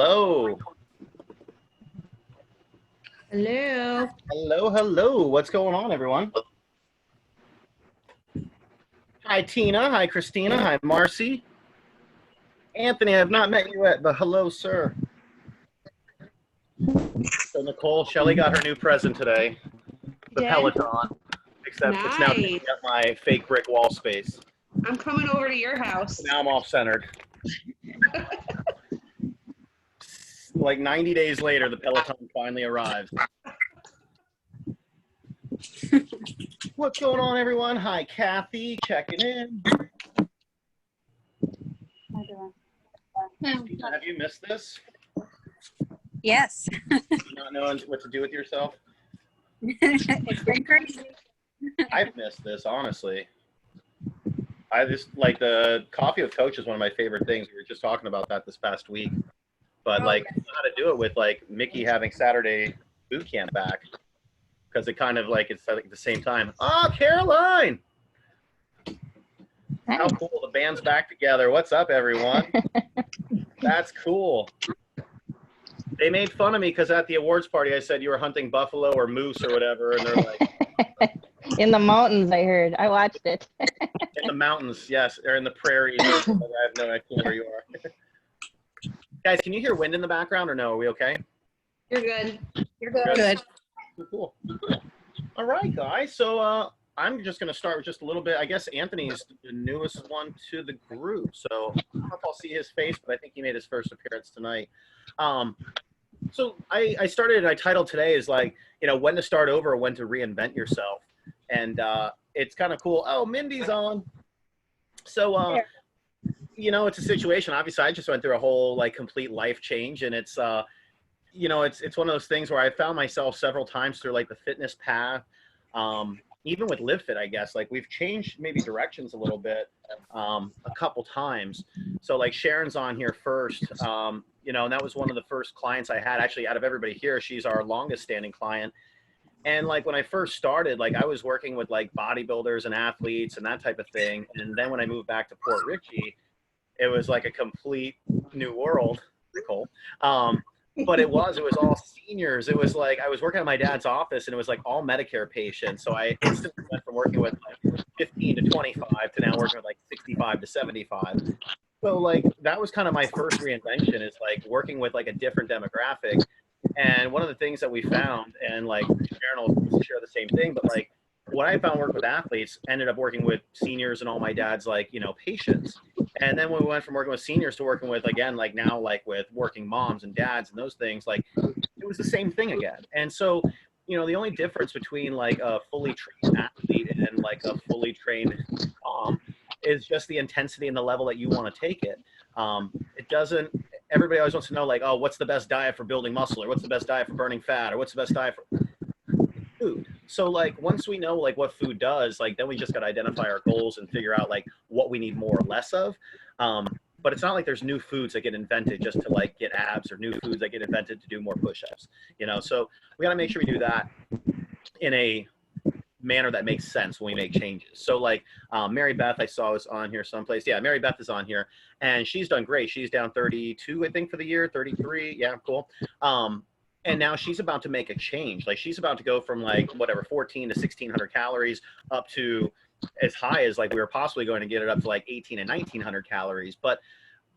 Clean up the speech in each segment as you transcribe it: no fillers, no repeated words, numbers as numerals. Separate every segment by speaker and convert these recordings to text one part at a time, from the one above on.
Speaker 1: hello.
Speaker 2: Hello.
Speaker 1: Hello, hello. What's going on, everyone? Hi, Tina. Hi, Christina. Hi, Marcy. Anthony, I have not met you yet, but hello, sir. So, Nicole, Shelly got her new present today, the
Speaker 2: Did?
Speaker 1: Peloton, except it's now taking
Speaker 2: Nice.
Speaker 1: up my fake brick wall space.
Speaker 2: I'm coming over to your house.
Speaker 1: Now I'm off-centered. Like 90 days later, the Peloton finally arrives. What's going on, everyone? Hi, Kathy, checking in. Have you missed this?
Speaker 3: Yes.
Speaker 1: Not knowing what to do with yourself?
Speaker 3: It's been crazy.
Speaker 1: I've missed this, honestly. I just like the coffee with Coach is one of my favorite things. We were just talking about that this past week. But like, I don't know how to do it with like Mickey having Saturday boot camp back, because it kind of like it's like at the same time. Oh, Caroline! How cool! The band's back together. What's up, everyone? That's cool. They made fun of me because at the awards party I said you were hunting buffalo or moose or whatever, and they're like,
Speaker 4: in the mountains, I heard. I watched it.
Speaker 1: in the mountains, yes, or in the prairies. Or I have no idea where you are. Guys, can you hear wind in the background or no? Are we okay?
Speaker 2: You're good.
Speaker 3: You're good.
Speaker 1: Cool. All right, guys. So I'm just going to start with just a little bit. I guess Anthony's the newest one to the group. So I don't know if I'll see his face, but I think he made his first appearance tonight. So I started, I titled today is like, you know, when to start over or when to reinvent yourself. And it's kind of cool. Oh, Mindy's on. So, you know, it's a situation. Obviously, I just went through a whole like complete life change, and it's, you know, it's one of those things where I found myself several times through like the fitness path, even with LiveFit, I guess, like we've changed maybe directions a little bit a couple times. So like Sharon's on here first, you know, and that was one of the first clients I had actually out of everybody here. She's our longest standing client. And like when I first started, like I was working with like bodybuilders and athletes and that type of thing. And then when I moved back to Port Richey, it was like a complete new world, Nicole. But it was all seniors. It was like I was working at my dad's office and it was like all Medicare patients. So I instantly went from working with like 15 to 25 to now working with like 65 to 75. So like that was kind of my first reinvention, is like working with like a different demographic. And one of the things that we found, and like Sharon will share the same thing, but like what I found work with athletes ended up working with seniors and all my dad's like, you know, patients. And then when we went from working with seniors to working with, again, like now, like with working moms and dads and those things, like it was the same thing again. And so, you know, the only difference between like a fully trained athlete and like a fully trained mom is just the intensity and the level that you want to take it. It doesn't, everybody always wants to know like, oh, what's the best diet for building muscle, or what's the best diet for burning fat, or what's the best diet for food. So like once we know like what food does, like then we just got to identify our goals and figure out like what we need more or less of. But it's not like there's new foods that get invented just to like get abs, or new foods that get invented to do more push-ups, you know? So we got to make sure we do that in a manner that makes sense when we make changes. So like Mary Beth, I saw was on here someplace. Yeah, Mary Beth is on here and she's done great. She's down 32, I think, for the year, 33. Yeah, cool. And now she's about to make a change. Like she's about to go from like whatever 14 to 1600 calories up to as high as like we were possibly going to get it up to like 18 and 1900 calories. But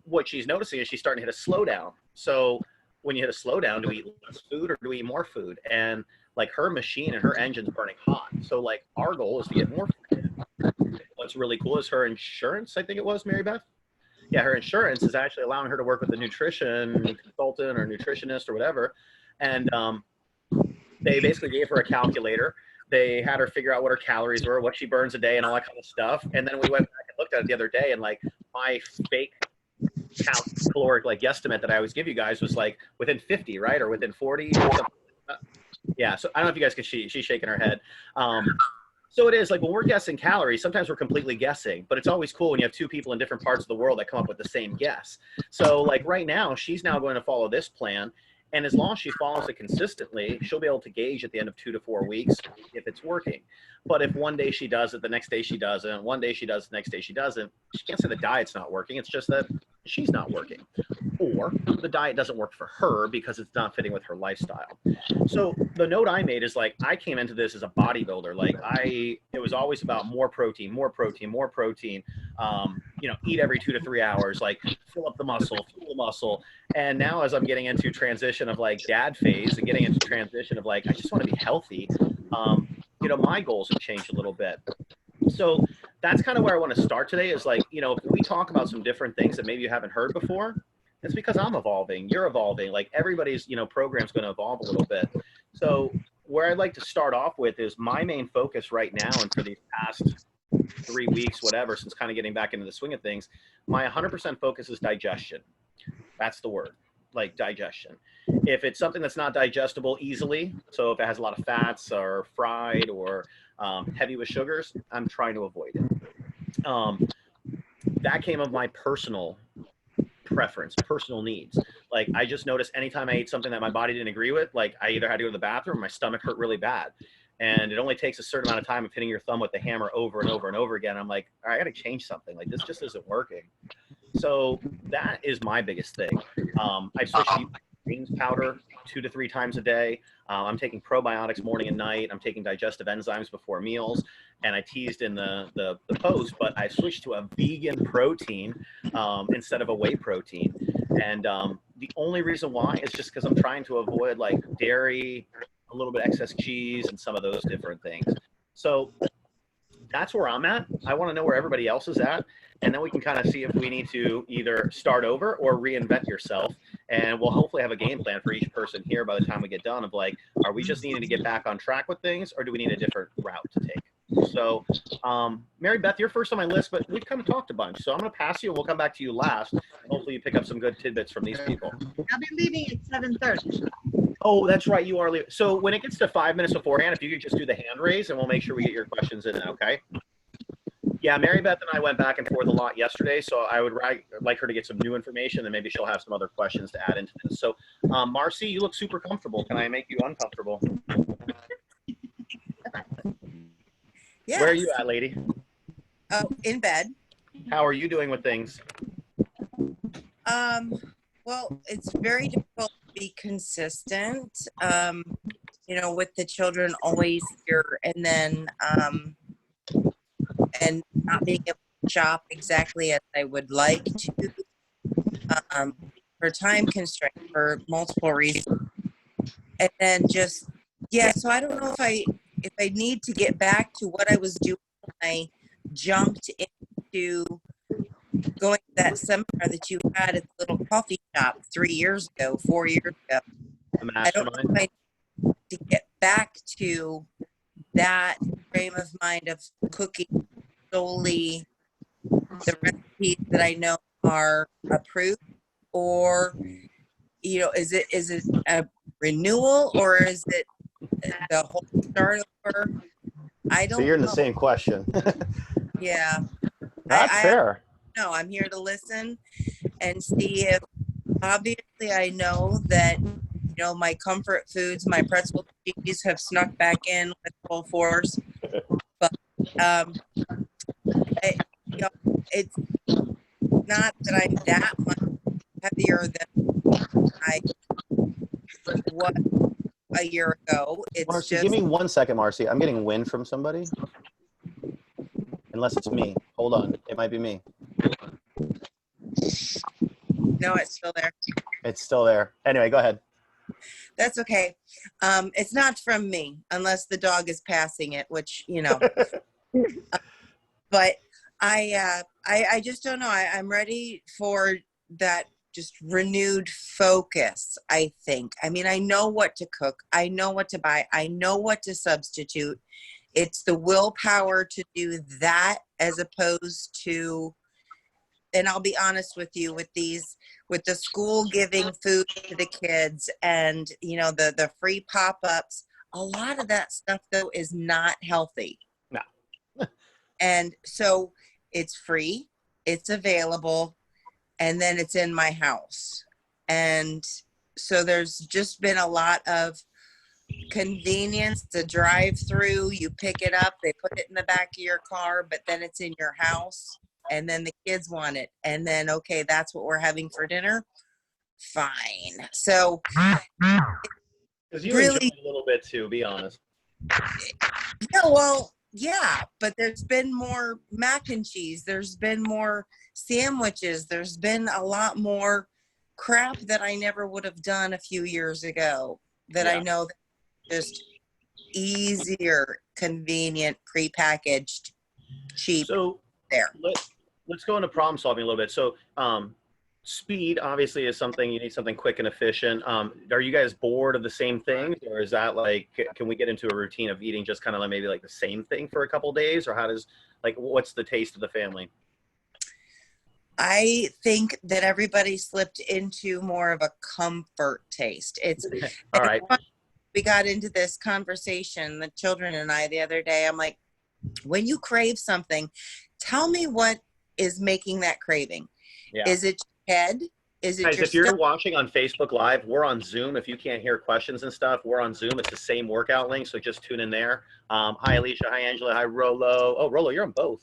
Speaker 1: what she's noticing is she's starting to hit a slowdown. So when you hit a slowdown, do we eat less food or do we eat more food? And like her machine and her engine's burning hot. So like our goal is to get more food in. What's really cool is her insurance, I think it was, Mary Beth. Yeah, her insurance is actually allowing her to work with a nutrition consultant or nutritionist or whatever. And they basically gave her a calculator. They had her figure out what her calories were, what she burns a day, and all that kind of stuff. And then we went back and looked at it the other day, and like my fake caloric like guesstimate that I always give you guys was like within 50, right, or within 40. Or something. Yeah. So I don't know if you guys can see. She's shaking her head. So it is like when we're guessing calories, sometimes we're completely guessing, but it's always cool when you have two people in different parts of the world that come up with the same guess. So like right now, she's now going to follow this plan. And as long as she follows it consistently, she'll be able to gauge at the end of 2 to 4 weeks if it's working. But if one day she does it, the next day she doesn't, one day she does, the next day she doesn't, she can't say the diet's not working. It's just that she's not working, or the diet doesn't work for her because it's not fitting with her lifestyle. So the note I made is like, I came into this as a bodybuilder. Like it was always about more protein, more protein, more protein. Eat every 2 to 3 hours, like fill up the muscle, fuel the muscle. And now as I'm getting into transition of like dad phase and getting into transition of like, I just want to be healthy. My goals have changed a little bit. So that's kind of where I want to start today is like, if we talk about some different things that maybe you haven't heard before, it's because I'm evolving, you're evolving, like everybody's, program's going to evolve a little bit. So where I'd like to start off with is my main focus right now, and for these past 3 weeks, whatever, since kind of getting back into the swing of things, my 100% focus is digestion. That's the word, like digestion. If it's something that's not digestible easily, so if it has a lot of fats or fried or heavy with sugars, I'm trying to avoid it. That came of my personal preference, personal needs. Like I just noticed anytime I ate something that my body didn't agree with, like I either had to go to the bathroom or my stomach hurt really bad. And it only takes a certain amount of time of hitting your thumb with the hammer over and over and over again. I'm like, all right, I got to change something. Like this just isn't working. So that is my biggest thing. I switched to greens powder 2 to 3 times a day. I'm taking probiotics morning and night. I'm taking digestive enzymes before meals. And I teased in the post, but I switched to a vegan protein instead of a whey protein. And the only reason why is just because I'm trying to avoid like dairy, a little bit excess cheese, and some of those different things. So that's where I'm at. I want to know where everybody else is at. And then we can kind of see if we need to either start over or reinvent yourself. And we'll hopefully have a game plan for each person here by the time we get done of like, are we just needing to get back on track with things, or do we need a different route to take? So, Mary Beth, you're first on my list, but we've kind of talked a bunch. So I'm going to pass you and we'll come back to you last. Hopefully you pick up some good tidbits from these people.
Speaker 5: I'll be leaving at 7:30.
Speaker 1: Oh, that's right. You are leaving. So when it gets to 5 minutes beforehand, if you could just do the hand raise and we'll make sure we get your questions in, okay? Yeah, Mary Beth and I went back and forth a lot yesterday, so I would like her to get some new information, and maybe she'll have some other questions to add into this. So, Marcy, you look super comfortable. Can I make you uncomfortable?
Speaker 6: Yes.
Speaker 1: Where are you at, lady?
Speaker 6: Oh, in bed.
Speaker 1: How are you doing with things?
Speaker 6: Well, it's very difficult to be consistent, with the children always here, and then, and not being able to shop exactly as I would like to, for time constraint, for multiple reasons. And then just, so I don't know if I need to get back to what I was doing when I jumped into going to that seminar that you had at the little coffee shop 4 years ago. I don't know if I need to get back to that frame of mind of cooking solely the recipes that I know are approved, or is it a renewal, or is it the whole start over? I don't.
Speaker 1: So you're in the
Speaker 6: know.
Speaker 1: same question.
Speaker 6: Yeah,
Speaker 1: That's fair.
Speaker 6: No, I'm here to listen and see if, obviously, I know that my comfort foods, my pretzel cheese, have snuck back in with full force, but it's not that I'm that much heavier than I was a year ago. It's
Speaker 1: Marcy,
Speaker 6: just,
Speaker 1: give me 1 second, Marcy. I'm getting wind from somebody. Unless it's me. Hold on. It might be me.
Speaker 6: no, it's still there.
Speaker 1: It's still there. Anyway, go ahead.
Speaker 6: That's okay. It's not from me, unless the dog is passing it, which, but I just don't know. I'm ready for that just renewed focus, I think. I mean, I know what to cook. I know what to buy. I know what to substitute. It's the willpower to do that, as opposed to, and I'll be honest with you, with the school giving food to the kids and, the free pop-ups, a lot of that stuff, though, is not healthy.
Speaker 1: No.
Speaker 6: And so it's free, it's available, and then it's in my house. And so there's just been a lot of convenience. The drive through, you pick it up, they put it in the back of your car, but then it's in your house. and then the kids want it, and then okay, that's what we're having for dinner. Fine. So
Speaker 1: Because you
Speaker 6: really,
Speaker 1: enjoy it a little bit too, be honest.
Speaker 6: yeah, well, yeah, but there's been more mac and cheese. There's been more sandwiches. There's been a lot more crap that I never would have done a few years ago that I
Speaker 1: Yeah.
Speaker 6: know that just easier, convenient, prepackaged, cheap
Speaker 1: So
Speaker 6: there.
Speaker 1: let's go into problem solving a little bit. So speed obviously is something, you need something quick and efficient. Are you guys bored of the same things, or is that like, can we get into a routine of eating just kind of like maybe like the same thing for a couple days, or how does, like, what's the taste of the family?
Speaker 6: I think that everybody slipped into more of a comfort taste. It's
Speaker 1: All right.
Speaker 6: we got into this conversation, the children and I, the other day. I'm like, when you crave something, tell me what is making that craving.
Speaker 1: Yeah.
Speaker 6: Is it your head? Is it
Speaker 1: Guys,
Speaker 6: your
Speaker 1: if you're
Speaker 6: stomach?
Speaker 1: watching on Facebook Live, we're on Zoom. If you can't hear questions and stuff, we're on Zoom. It's the same workout link, so just tune in there. Hi, Alicia. Hi, Angela. Hi, Rolo. Oh, Rolo, you're on both.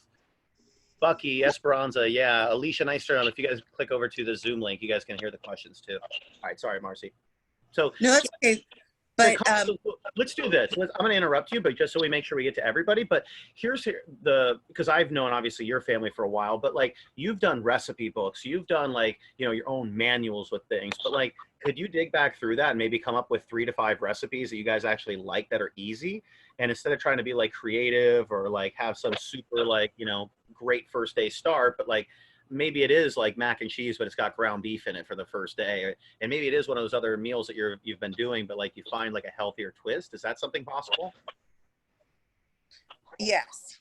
Speaker 1: Bucky, Esperanza, yeah. Alicia, nice turn on. If you guys click over to the Zoom link, you guys can hear the questions too. All right, sorry, Marcy. So
Speaker 6: No, that's okay. But
Speaker 1: so let's do this. I'm going to interrupt you, but just so we make sure we get to everybody. But here's because I've known obviously your family for a while, but like you've done recipe books, you've done like, you know, your own manuals with things, but like, could you dig back through that and maybe come up with 3 to 5 recipes that you guys actually like that are easy? And instead of trying to be like creative or like have some super like, you know, great first day start, but like maybe it is like mac and cheese, but it's got ground beef in it for the first day. And maybe it is one of those other meals that you've been doing, but like you find like a healthier twist. Is that something possible?
Speaker 6: yes.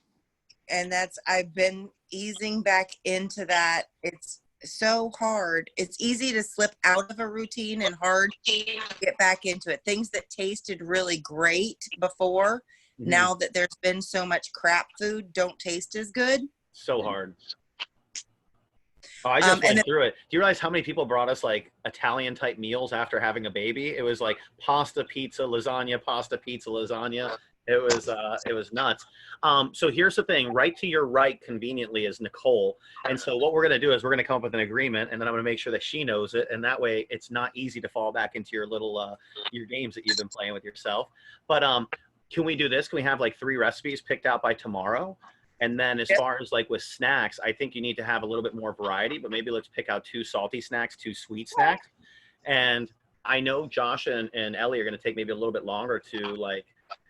Speaker 6: And I've been easing back into that. It's so hard. It's easy to slip out of a routine and hard to get back into it. Things that tasted really great before, now that there's been so much crap food, don't taste as good.
Speaker 1: So hard. Oh, I just went through it. Do you realize how many people brought us like Italian type meals after having a baby? It was like pasta, pizza, lasagna, pasta, pizza, lasagna. It was nuts. So here's the thing, right to your right conveniently is Nicole. And so what we're going to do is we're going to come up with an agreement, and then I'm going to make sure that she knows it. And that way it's not easy to fall back into your little, your games that you've been playing with yourself. But can we do this? Can we have like 3 recipes picked out by tomorrow? And then as far as like with snacks, I think you need to have a little bit more variety, but maybe let's pick out 2 salty snacks, 2 sweet snacks. And I know Josh and Ellie are going to take maybe a little bit longer to like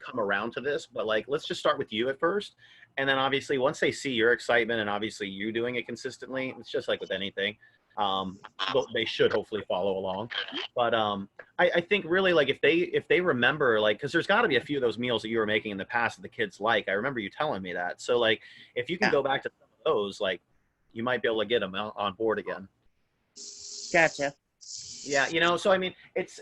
Speaker 1: come around to this, but like, let's just start with you at first. And then obviously once they see your excitement and obviously you doing it consistently, it's just like with anything. They should hopefully follow along. But I think really like if they remember, like, because there's got to be a few of those meals that you were making in the past that the kids like. I remember you telling me that. So like if you can go back to some of those, like you might be able to get them on board again.
Speaker 6: Gotcha.
Speaker 1: Yeah, you know, so I mean, it's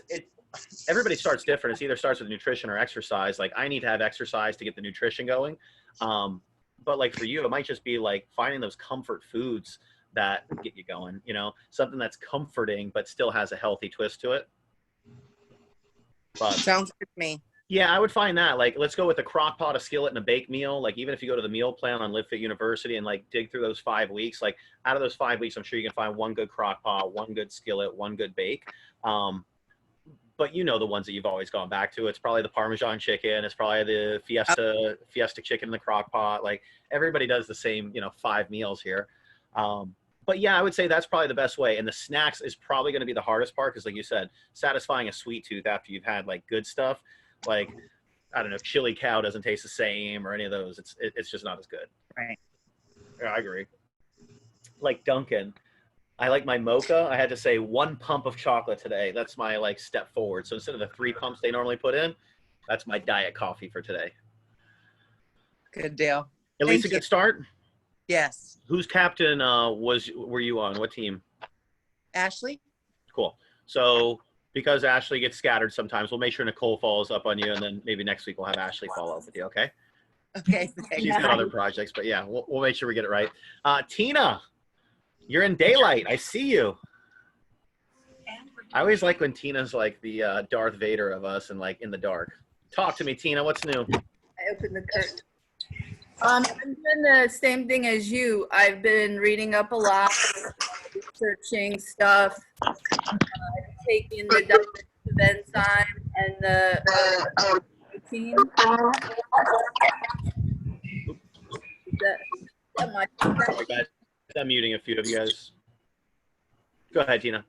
Speaker 1: everybody starts different. It's either starts with nutrition or exercise. Like I need to have exercise to get the nutrition going. But like for you, it might just be like finding those comfort foods that get you going, you know, something that's comforting but still has a healthy twist to it. But
Speaker 6: Sounds good to me.
Speaker 1: yeah, I would find that. Like, let's go with a crock pot, a skillet, and a bake meal. Like, even if you go to the meal plan on Live Fit University and like dig through those 5 weeks, like out of those 5 weeks, I'm sure you can find 1 good crock pot, 1 good skillet, 1 good bake. But you know the ones that you've always gone back to. It's probably the Parmesan chicken. It's probably the Fiesta chicken in the crock pot. Like everybody does the same, you know, 5 meals here. But yeah, I would say that's probably the best way. And the snacks is probably going to be the hardest part because, like you said, satisfying a sweet tooth after you've had like good stuff, like I don't know, chili cow doesn't taste the same or any of those. It's just not as good.
Speaker 6: Right.
Speaker 1: Yeah, I agree. Like Dunkin', I like my mocha. I had to say 1 pump of chocolate today. That's my like step forward. So instead of the 3 pumps they normally put in, that's my diet coffee for today.
Speaker 6: Good deal.
Speaker 1: At least a good start.
Speaker 6: Yes.
Speaker 1: Whose captain were you on? What team?
Speaker 6: Ashley?
Speaker 1: Cool. So because Ashley gets scattered sometimes, we'll make sure Nicole follows up on you, and then maybe next week we'll have Ashley follow up with you, okay?
Speaker 6: Okay.
Speaker 1: She's got other projects, but yeah, we'll make sure we get it right. Tina, you're in daylight. I see you. I always like when Tina's like the Darth Vader of us and like in the dark. Talk to me, Tina. What's new?
Speaker 5: I opened the curtain.
Speaker 7: I'm doing the same thing as you. I've been reading up a lot, researching stuff, taking the digestive enzyme and the protein. That might be
Speaker 1: Sorry, guys. I'm muting a few of you guys. Go ahead, Tina.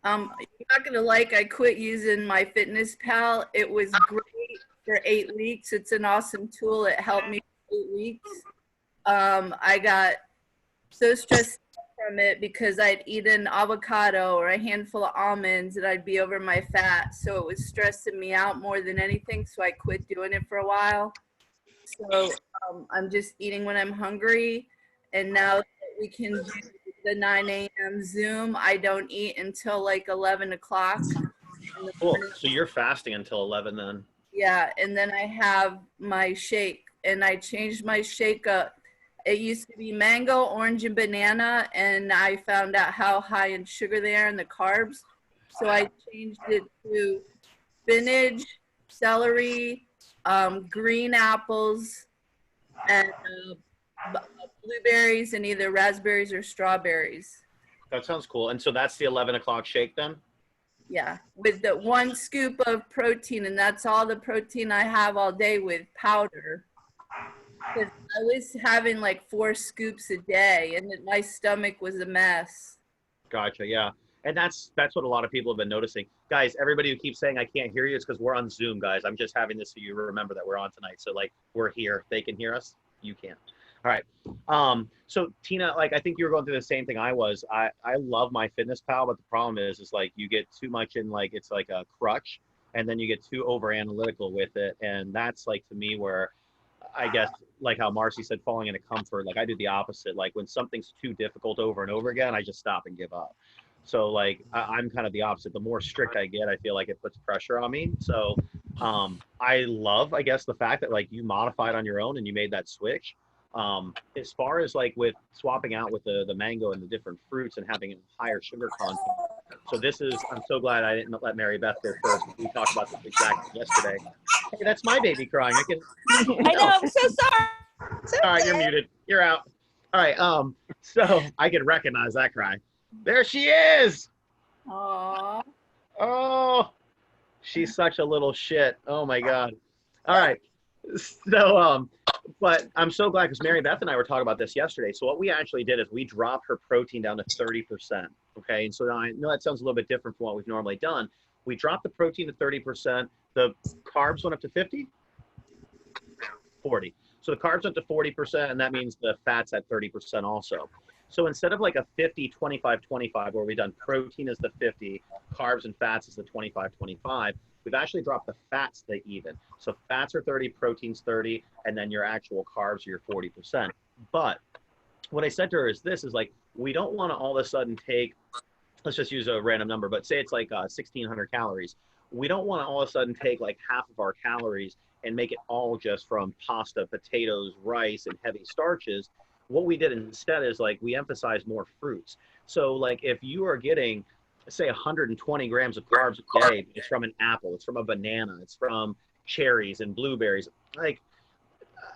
Speaker 7: You're not gonna like. I quit using my Fitness Pal. It was great for 8 weeks. It's an awesome tool. It helped me for 8 weeks. I got so stressed from it because I'd eat an avocado or a handful of almonds and I'd be over my fat. So it was stressing me out more than anything. So I quit doing it for a while. So I'm just eating when I'm hungry. And now that we can do the 9 a.m. Zoom, I don't eat until like 11 o'clock.
Speaker 1: Cool. So you're fasting until 11 then?
Speaker 7: Yeah, and then I have my shake, and I changed my shake up. It used to be mango, orange, and banana, and I found out how high in sugar they are and the carbs. So I changed it to spinach, celery, green apples, and blueberries, and either raspberries or strawberries.
Speaker 1: That sounds cool. And so that's the 11 o'clock shake then?
Speaker 7: Yeah, with the 1 scoop of protein, and that's all the protein I have all day with powder. Because I was having like 4 scoops a day, and my stomach was a mess.
Speaker 1: Gotcha, yeah. And that's what a lot of people have been noticing. Guys, everybody who keeps saying I can't hear you, it's because we're on Zoom, guys. I'm just having this so you remember that we're on tonight. So like we're here. They can hear us. You can't. All right. So Tina, like I think you were going through the same thing I was. I love my Fitness Pal, but the problem is like you get too much in, like it's like a crutch, and then you get too over analytical with it. And that's like to me where I guess like how Marcy said, falling into comfort. Like I do the opposite. Like when something's too difficult over and over again, I just stop and give up. So like I'm kind of the opposite. The more strict I get, I feel like it puts pressure on me. So I love, I guess, the fact that like you modified on your own and you made that switch. As far as like with swapping out with the mango and the different fruits and having a higher sugar content. So this is, I'm so glad I didn't let Mary Beth go first. We talked about this exactly yesterday. Hey, that's my baby crying. I
Speaker 4: know, I'm so sorry.
Speaker 1: All right, you're muted. You're out. All right. So I can recognize that cry. There she is.
Speaker 7: Aww.
Speaker 1: Oh, she's such a little shit. Oh my God. All right. So, but I'm so glad because Mary Beth and I were talking about this yesterday. So what we actually did is we dropped her protein down to 30%. Okay. And so now I know that sounds a little bit different from what we've normally done. We dropped the protein to 30%. The carbs went up to 50? 40. So the carbs went to 40%, and that means the fat's at 30% also. So instead of like a 50, 25, 25, where we've done protein is the 50, carbs and fats is the 25, 25, we've actually dropped the fats to even. So fats are 30, protein's 30, and then your actual carbs are your 40%. But what I said to her is this, is like, we don't want to all of a sudden take, let's just use a random number, but say it's like 1,600 calories. We don't want to all of a sudden take like half of our calories and make it all just from pasta, potatoes, rice, and heavy starches. What we did instead is like we emphasize more fruits. So like if you are getting, say 120 grams of carbs a day, it's from an apple, it's from a banana, it's from cherries and blueberries. Like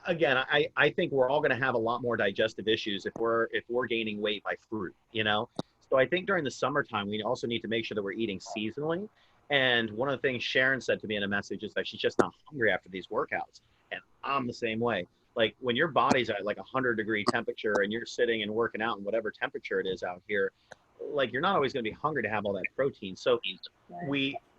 Speaker 1: again, I think we're all going to have a lot more digestive issues if we're gaining weight by fruit, you know? So I think during the summertime, we also need to make sure that we're eating seasonally. And one of the things Sharon said to me in a message is that she's just not hungry after these workouts. And I'm the same way. Like when your body's at like 100-degree temperature and you're sitting and working out in whatever temperature it is out here, like you're not always going to be hungry to have all that protein. So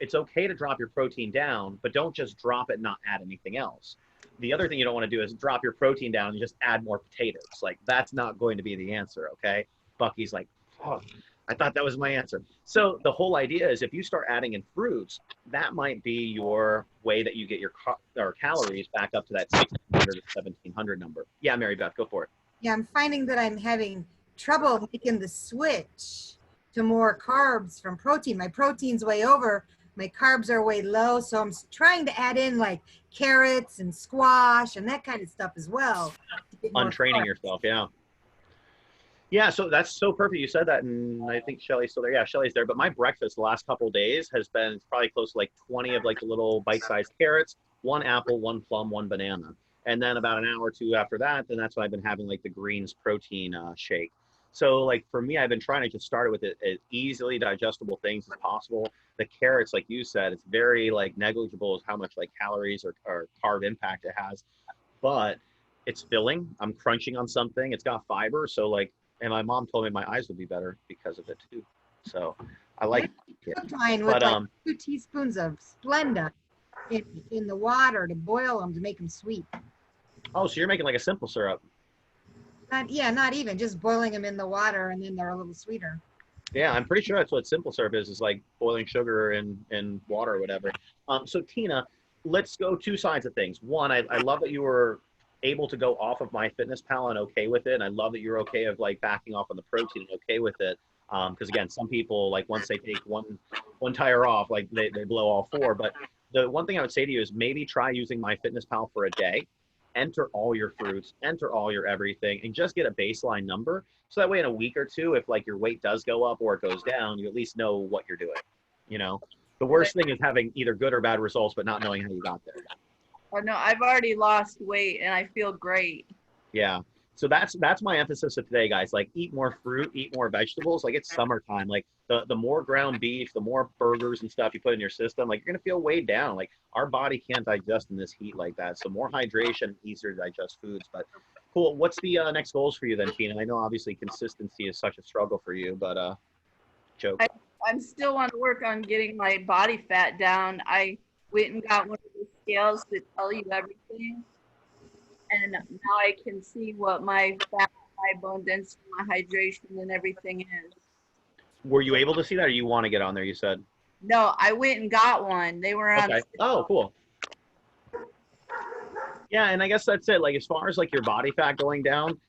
Speaker 1: it's okay to drop your protein down, but don't just drop it and not add anything else. The other thing you don't want to do is drop your protein down and just add more potatoes. Like that's not going to be the answer. Okay. Bucky's like, oh, I thought that was my answer. So the whole idea is if you start adding in fruits, that might be your way that you get your calories back up to that 1,600 to 1,700 number. Yeah, Mary Beth, go for it.
Speaker 5: Yeah, I'm finding that I'm having trouble making the switch to more carbs from protein. My protein's way over, my carbs are way low. So I'm trying to add in like carrots and squash and that kind of stuff as well.
Speaker 1: Untraining yourself, yeah. Yeah, so that's so perfect. You said that, and I think Shelly's still there. Yeah, Shelly's there. But my breakfast the last couple of days has been probably close to like 20 of like the little bite-sized carrots, 1 apple, 1 plum, 1 banana. And then about an hour or two after that, then that's when I've been having like the greens protein shake. So like for me, I've been trying to just start it with it as easily digestible things as possible. The carrots, like you said, it's very like negligible as how much like calories or carb impact it has, but it's filling. I'm crunching on something. It's got fiber. So like, and my mom told me my eyes would be better because of it too. So I like it.
Speaker 5: Cooked mine with
Speaker 1: But
Speaker 5: like 2 teaspoons of Splenda in the water to boil them to make them sweet.
Speaker 1: oh, so you're making like a simple syrup.
Speaker 5: Not even, just boiling them in the water and then they're a little sweeter.
Speaker 1: Yeah, I'm pretty sure that's what simple syrup is like boiling sugar in water or whatever. So Tina, let's go two sides of things. One, I love that you were able to go off of MyFitnessPal and okay with it. And I love that you're okay of like backing off on the protein and okay with it. Because again, some people like once they take one tire off, like they blow all four. But the one thing I would say to you is maybe try using MyFitnessPal for a day. Enter all your fruits, enter all your everything, and just get a baseline number. So that way in a week or two, if like your weight does go up or it goes down, you at least know what you're doing. You know, the worst thing is having either good or bad results, but not knowing how you got there.
Speaker 7: Oh no, I've already lost weight and I feel great.
Speaker 1: Yeah. So that's my emphasis of today, guys. Like eat more fruit, eat more vegetables. Like it's summertime. Like the more ground beef, the more burgers and stuff you put in your system, like you're gonna feel weighed down. Like our body can't digest in this heat like that. So more hydration, easier to digest foods. But cool. What's the next goals for you then, Tina? I know obviously consistency is such a struggle for you, but joke.
Speaker 7: I'm still want to work on getting my body fat down. I went and got one of the scales that tell you everything. And now I can see what my fat, my bone density, my hydration, and everything is.
Speaker 1: Were you able to see that, or you want to get on there? You said.
Speaker 7: No, I went and got one. They were on.
Speaker 1: Okay. Oh, cool. Yeah, and I guess that's it. Like as far as like your body fat going down,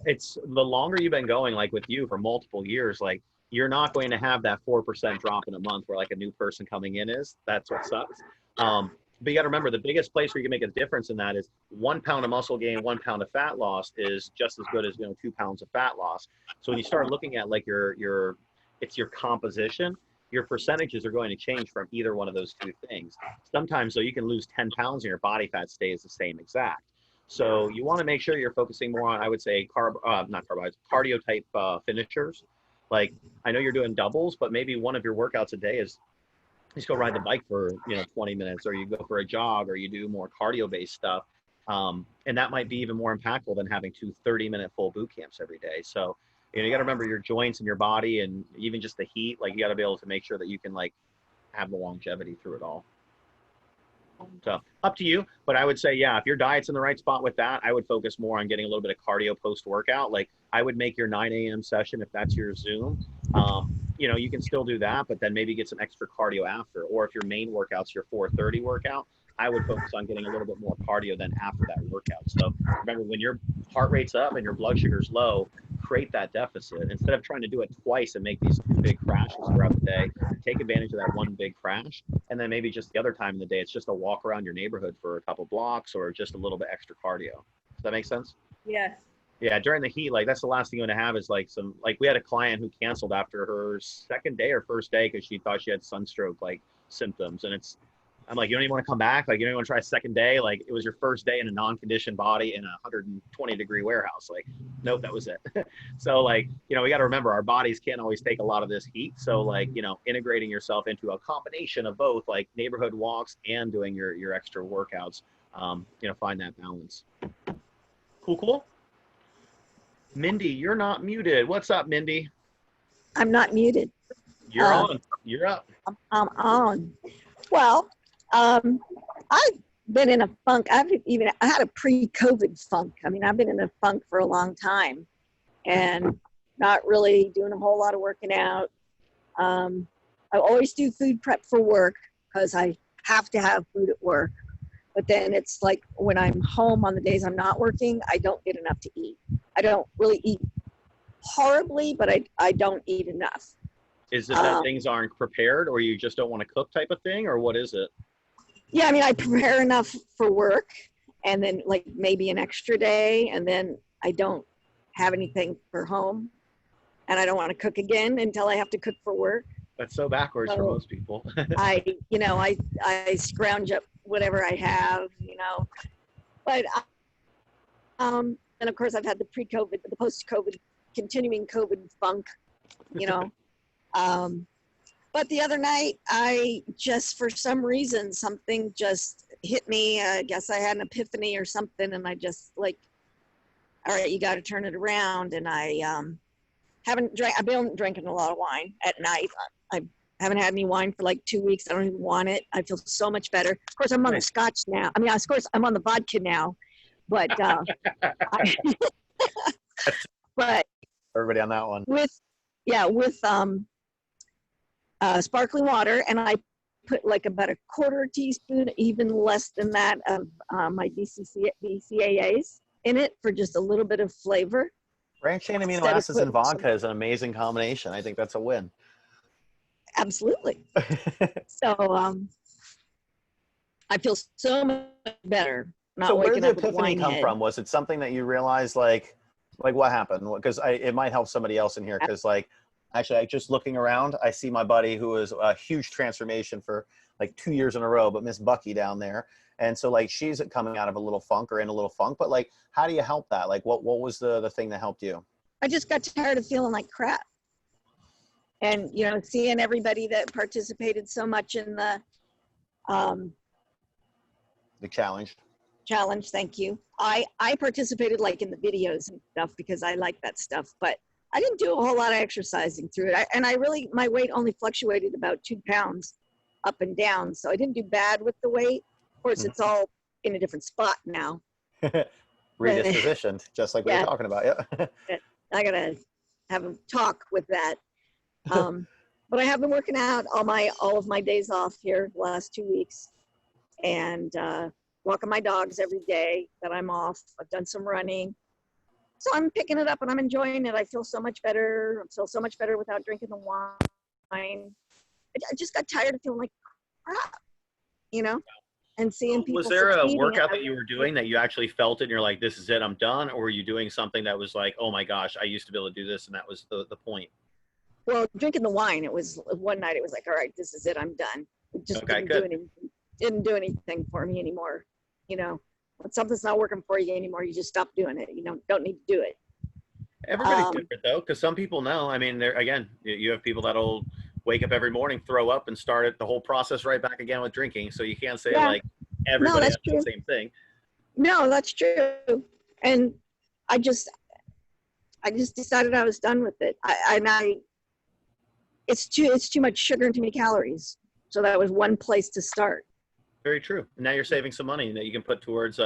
Speaker 1: it's the longer you've been going, like with you for multiple years, like you're not going to have that 4% drop in a month where like a new person coming in is. That's what sucks. But you got to remember the biggest place where you can make a difference in that is 1 pound of muscle gain, 1 pound of fat loss is just as good as 2 pounds of fat loss. So when you start looking at like your composition, your percentages are going to change from either one of those two things. Sometimes though you can lose 10 pounds and your body fat stays the same exact. So you want to make sure you're focusing more on, I would say, not carbohydrates, cardio type finishers. Like I know you're doing doubles, but maybe one of your workouts a day is just go ride the bike for 20 minutes, or you go for a jog, or you do more cardio based stuff. And that might be even more impactful than having 2 30-minute full boot camps every day. So you got to remember your joints and your body, and even just the heat, like you got to be able to make sure that you can like have the longevity through it all. So up to you, but I would say, yeah, if your diet's in the right spot with that, I would focus more on getting a little bit of cardio post workout. Like I would make your 9 a.m. session, if that's your Zoom, you can still do that, but then maybe get some extra cardio after. Or if your main workout's your 4:30 workout, I would focus on getting a little bit more cardio then after that workout. So remember, when your heart rate's up and your blood sugar's low, create that deficit. Instead of trying to do it twice and make these 2 big crashes throughout the day, take advantage of that 1 big crash. And then maybe just the other time in the day, it's just a walk around your neighborhood for a couple blocks or just a little bit extra cardio. Does that make sense?
Speaker 7: Yes.
Speaker 1: Yeah, during the heat, like that's the last thing you want to have is like we had a client who canceled after her second day or first day because she thought she had sunstroke like symptoms. And I'm like, you don't even want to come back? Like, you don't even want to try a second day? Like, it was your first day in a non-conditioned body in a 120-degree warehouse. Like, nope, that was it. So, like, we got to remember our bodies can't always take a lot of this heat. So, like, integrating yourself into a combination of both, like neighborhood walks and doing your extra workouts, find that balance. Cool. Mindy, you're not muted. What's up, Mindy?
Speaker 4: I'm not muted.
Speaker 1: You're on. You're up.
Speaker 4: I'm on. Well, I've been in a funk. I had a pre-COVID funk. I mean, I've been in a funk for a long time and not really doing a whole lot of working out. I always do food prep for work because I have to have food at work. But then it's like when I'm home on the days I'm not working, I don't get enough to eat. I don't really eat horribly, but I don't eat enough.
Speaker 1: Is it that things aren't prepared, or you just don't want to cook type of thing, or what is it?
Speaker 4: Yeah, I mean, I prepare enough for work and then like maybe an extra day, and then I don't have anything for home, and I don't want to cook again until I have to cook for work.
Speaker 1: That's so backwards for most people.
Speaker 4: I scrounge up whatever I have, But and of course I've had the pre-COVID, the post-COVID, continuing COVID funk, you know. But the other night, I just, for some reason, something just hit me. I guess I had an epiphany or something, and I just like, all right, you got to turn it around. And I haven't drank. I've been drinking a lot of wine at night. I haven't had any wine for like 2 weeks. I don't even want it. I feel so much better. Of course, I'm on the scotch now. I mean, of course, I'm on the vodka now, but but
Speaker 1: Everybody on that one.
Speaker 4: with sparkling water, and I put like about a quarter teaspoon, even less than that, of my BCAAs in it for just a little bit of flavor.
Speaker 1: Branched chain amino
Speaker 4: Instead of
Speaker 1: acids and
Speaker 4: putting
Speaker 1: vodka is an amazing combination. I think that's a win.
Speaker 4: Absolutely. So I feel so much better. Not
Speaker 1: So where did
Speaker 4: waking
Speaker 1: the
Speaker 4: up with a
Speaker 1: epiphany
Speaker 4: wine
Speaker 1: come
Speaker 4: head.
Speaker 1: from? Was it something that you realized, like what happened? Because it might help somebody else in here. Because like, actually, just looking around, I see my buddy who is a huge transformation for like 2 years in a row, but Miss Bucky down there. And so like, she's coming out of a little funk or in a little funk, but like, how do you help that? Like, what was the thing that helped you?
Speaker 4: I just got tired of feeling like crap. And, you know, seeing everybody that participated so much in the
Speaker 1: challenge.
Speaker 4: challenge, thank you. I participated like in the videos and stuff because I like that stuff, but I didn't do a whole lot of exercising through it. And I really, my weight only fluctuated about 2 pounds up and down. So I didn't do bad with the weight. Of course, it's all in a different spot now.
Speaker 1: Redispositioned, just like we were talking about. Yeah.
Speaker 4: I gotta have a talk with that. But I have been working out all of my days off here the last 2 weeks, and walking my dogs every day that I'm off. I've done some running. So I'm picking it up and I'm enjoying it. I feel so much better. I feel so much better without drinking the wine. I just got tired of feeling like crap, you know, and seeing people.
Speaker 1: Was there a
Speaker 4: succeeding,
Speaker 1: workout
Speaker 4: and
Speaker 1: that you were doing that you actually felt it and you're like, this is it, I'm done? Or were you doing something that was like, oh my gosh, I used to be able to do this, and that was the point?
Speaker 4: Well, drinking the wine, it was one night, it was like, all right, this is it, I'm done. It just
Speaker 1: Okay,
Speaker 4: didn't do anything for me anymore. You know, when something's not working for you anymore, you just stop doing it. You don't need to do it.
Speaker 1: Everybody's different though, because some people know. I mean, you have people that'll wake up every morning, throw up, and start it the whole process right back again with drinking. So you can't say like everybody has the same thing.
Speaker 4: No, that's true. And I just decided I was done with it. It's too much sugar and too many calories. So that was one place to start.
Speaker 1: Very true. And now you're saving some money that you can put towards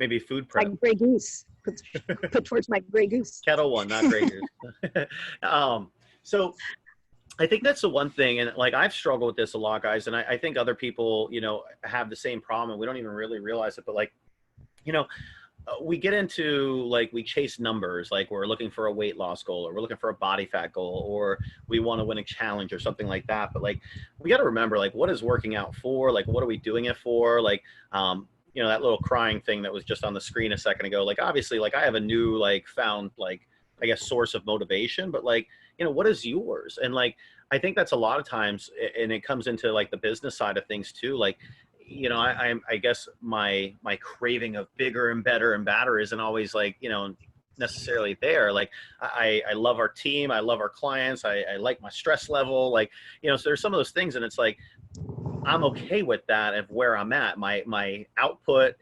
Speaker 1: maybe food prep.
Speaker 4: My Grey Goose. Put towards my Grey Goose.
Speaker 1: Kettle One, not Grey Goose. So I think that's the one thing, and like I've struggled with this a lot, guys, and I think other people, you know, have the same problem, and we don't even really realize it. But like, you know, we get into like, we chase numbers, like we're looking for a weight loss goal, or we're looking for a body fat goal, or we want to win a challenge or something like that. But like, we got to remember, like, what is working out for? Like, what are we doing it for? Like, you know, that little crying thing that was just on the screen a second ago, like, obviously, like, I have a new, like, found, like, I guess, source of motivation, but like, you know, what is yours? And like, I think that's a lot of times, and it comes into like the business side of things too. Like, you know, I guess my craving of bigger and better and badder isn't always like, you know, necessarily there. Like I love our team. I love our clients. I like my stress level. Like, you know, so there's some of those things, and it's like, I'm okay with that of where I'm at. My output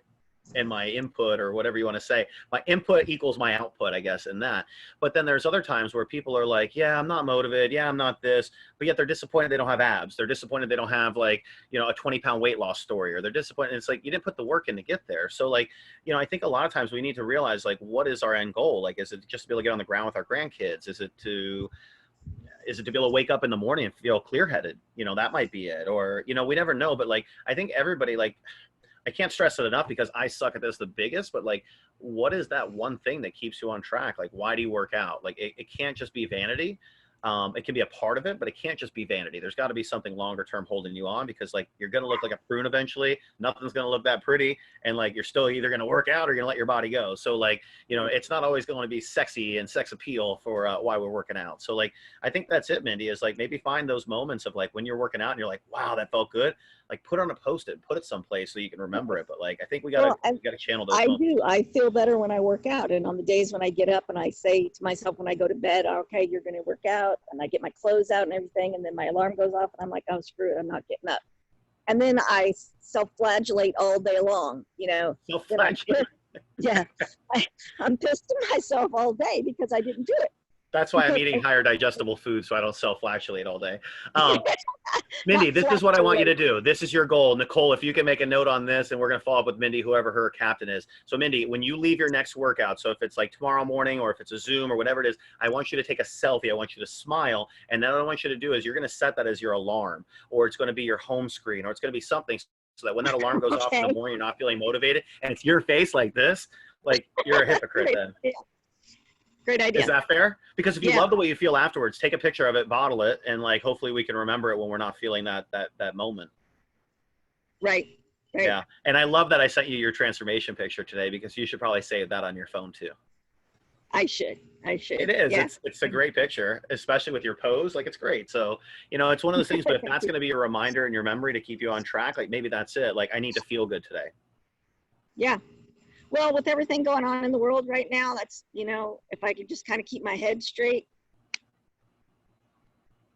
Speaker 1: and my input, or whatever you want to say, my input equals my output, I guess, in that. But then there's other times where people are like, yeah, I'm not motivated. Yeah, I'm not this, but yet they're disappointed they don't have abs. They're disappointed they don't have, like, you know, a 20-pound weight loss story, or they're disappointed. It's like, you didn't put the work in to get there. So like, you know, I think a lot of times we need to realize, like, what is our end goal? Like, is it just to be able to get on the ground with our grandkids? Is it to be able to wake up in the morning and feel clear-headed? You know, that might be it. Or, you know, we never know, but like, I think everybody, like, I can't stress it enough because I suck at this the biggest, but like, what is that one thing that keeps you on track? Like, why do you work out? Like, it can't just be vanity. it can be a part of it, but it can't just be vanity. There's got to be something longer term holding you on, because like you're going to look like a prune eventually. Nothing's going to look that pretty. And like, you're still either going to work out or you're going to let your body go. So like, you know, it's not always going to be sexy and sex appeal for why we're working out. So like, I think that's it, Mindy, is like maybe find those moments of like when you're working out and you're like, wow, that felt good. Like put on a Post-it, put it someplace so you can remember it. But like, I think we got to channel those
Speaker 4: I
Speaker 1: moments.
Speaker 4: do. I feel better when I work out. And on the days when I get up and I say to myself when I go to bed, okay, you're going to work out, and I get my clothes out and everything, and then my alarm goes off and I'm like, oh, screw it, I'm not getting up. And then I self-flagellate all day long, you know.
Speaker 1: Self-flagellate.
Speaker 4: Yeah, I'm pissed at myself all day because I didn't do it.
Speaker 1: That's why I'm eating higher digestible food, so I don't self-flagellate all day. Mindy, this is what I want you to do. This is your goal. Nicole, if you can make a note on this, and we're going to follow up with Mindy, whoever her captain is. So Mindy, when you leave your next workout, so if it's like tomorrow morning or if it's a Zoom or whatever it is, I want you to take a selfie. I want you to smile. And then what I want you to do is you're going to set that as your alarm, or it's going to be your home screen, or it's going to be something so that when that alarm goes off in the morning, you're not feeling motivated, and it's your face like this, like you're a hypocrite then.
Speaker 4: Yeah. Great idea.
Speaker 1: Is that fair? Because if you love the way you feel afterwards, take a picture of it, bottle it, and like hopefully we can remember it when we're not feeling that moment.
Speaker 4: Right.
Speaker 1: Yeah. And I love that I sent you your transformation picture today, because you should probably save that on your phone too.
Speaker 4: I should.
Speaker 1: It is.
Speaker 4: Yeah.
Speaker 1: It's a great picture, especially with your pose. Like, it's great. So, you know, it's one of those things, but if that's going to be a reminder in your memory to keep you on track, like maybe that's it. Like, I need to feel good today.
Speaker 4: Yeah. Well, with everything going on in the world right now, that's, you know, if I could just kind of keep my head straight.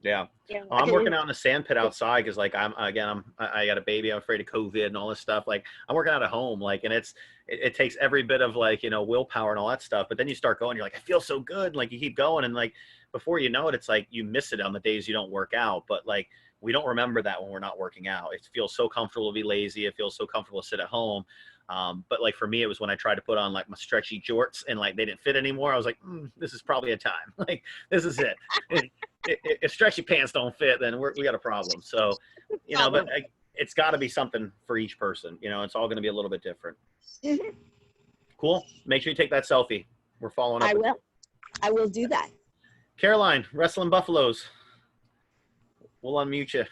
Speaker 1: Yeah.
Speaker 4: Yeah.
Speaker 1: I'm working out in a sand pit outside because like I got a baby. I'm afraid of COVID and all this stuff. Like, I'm working out at home, like, and it takes every bit of like, you know, willpower and all that stuff. But then you start going, you're like, I feel so good. Like, you keep going, and like before you know it, it's like you miss it on the days you don't work out. But like, we don't remember that when we're not working out. It feels so comfortable to be lazy. It feels so comfortable to sit at home. But like for me, it was when I tried to put on like my stretchy jorts and like they didn't fit anymore. I was like, this is probably a time. Like, this is it. If stretchy pants don't fit, then we got a problem. So, you know, but it's got to be something for each person. You know, it's all going to be a little bit different.
Speaker 4: Mhm.
Speaker 1: Cool. Make sure you take that selfie. We're following up.
Speaker 4: I will do that.
Speaker 1: Caroline, Wrestling Buffaloes. We'll unmute you.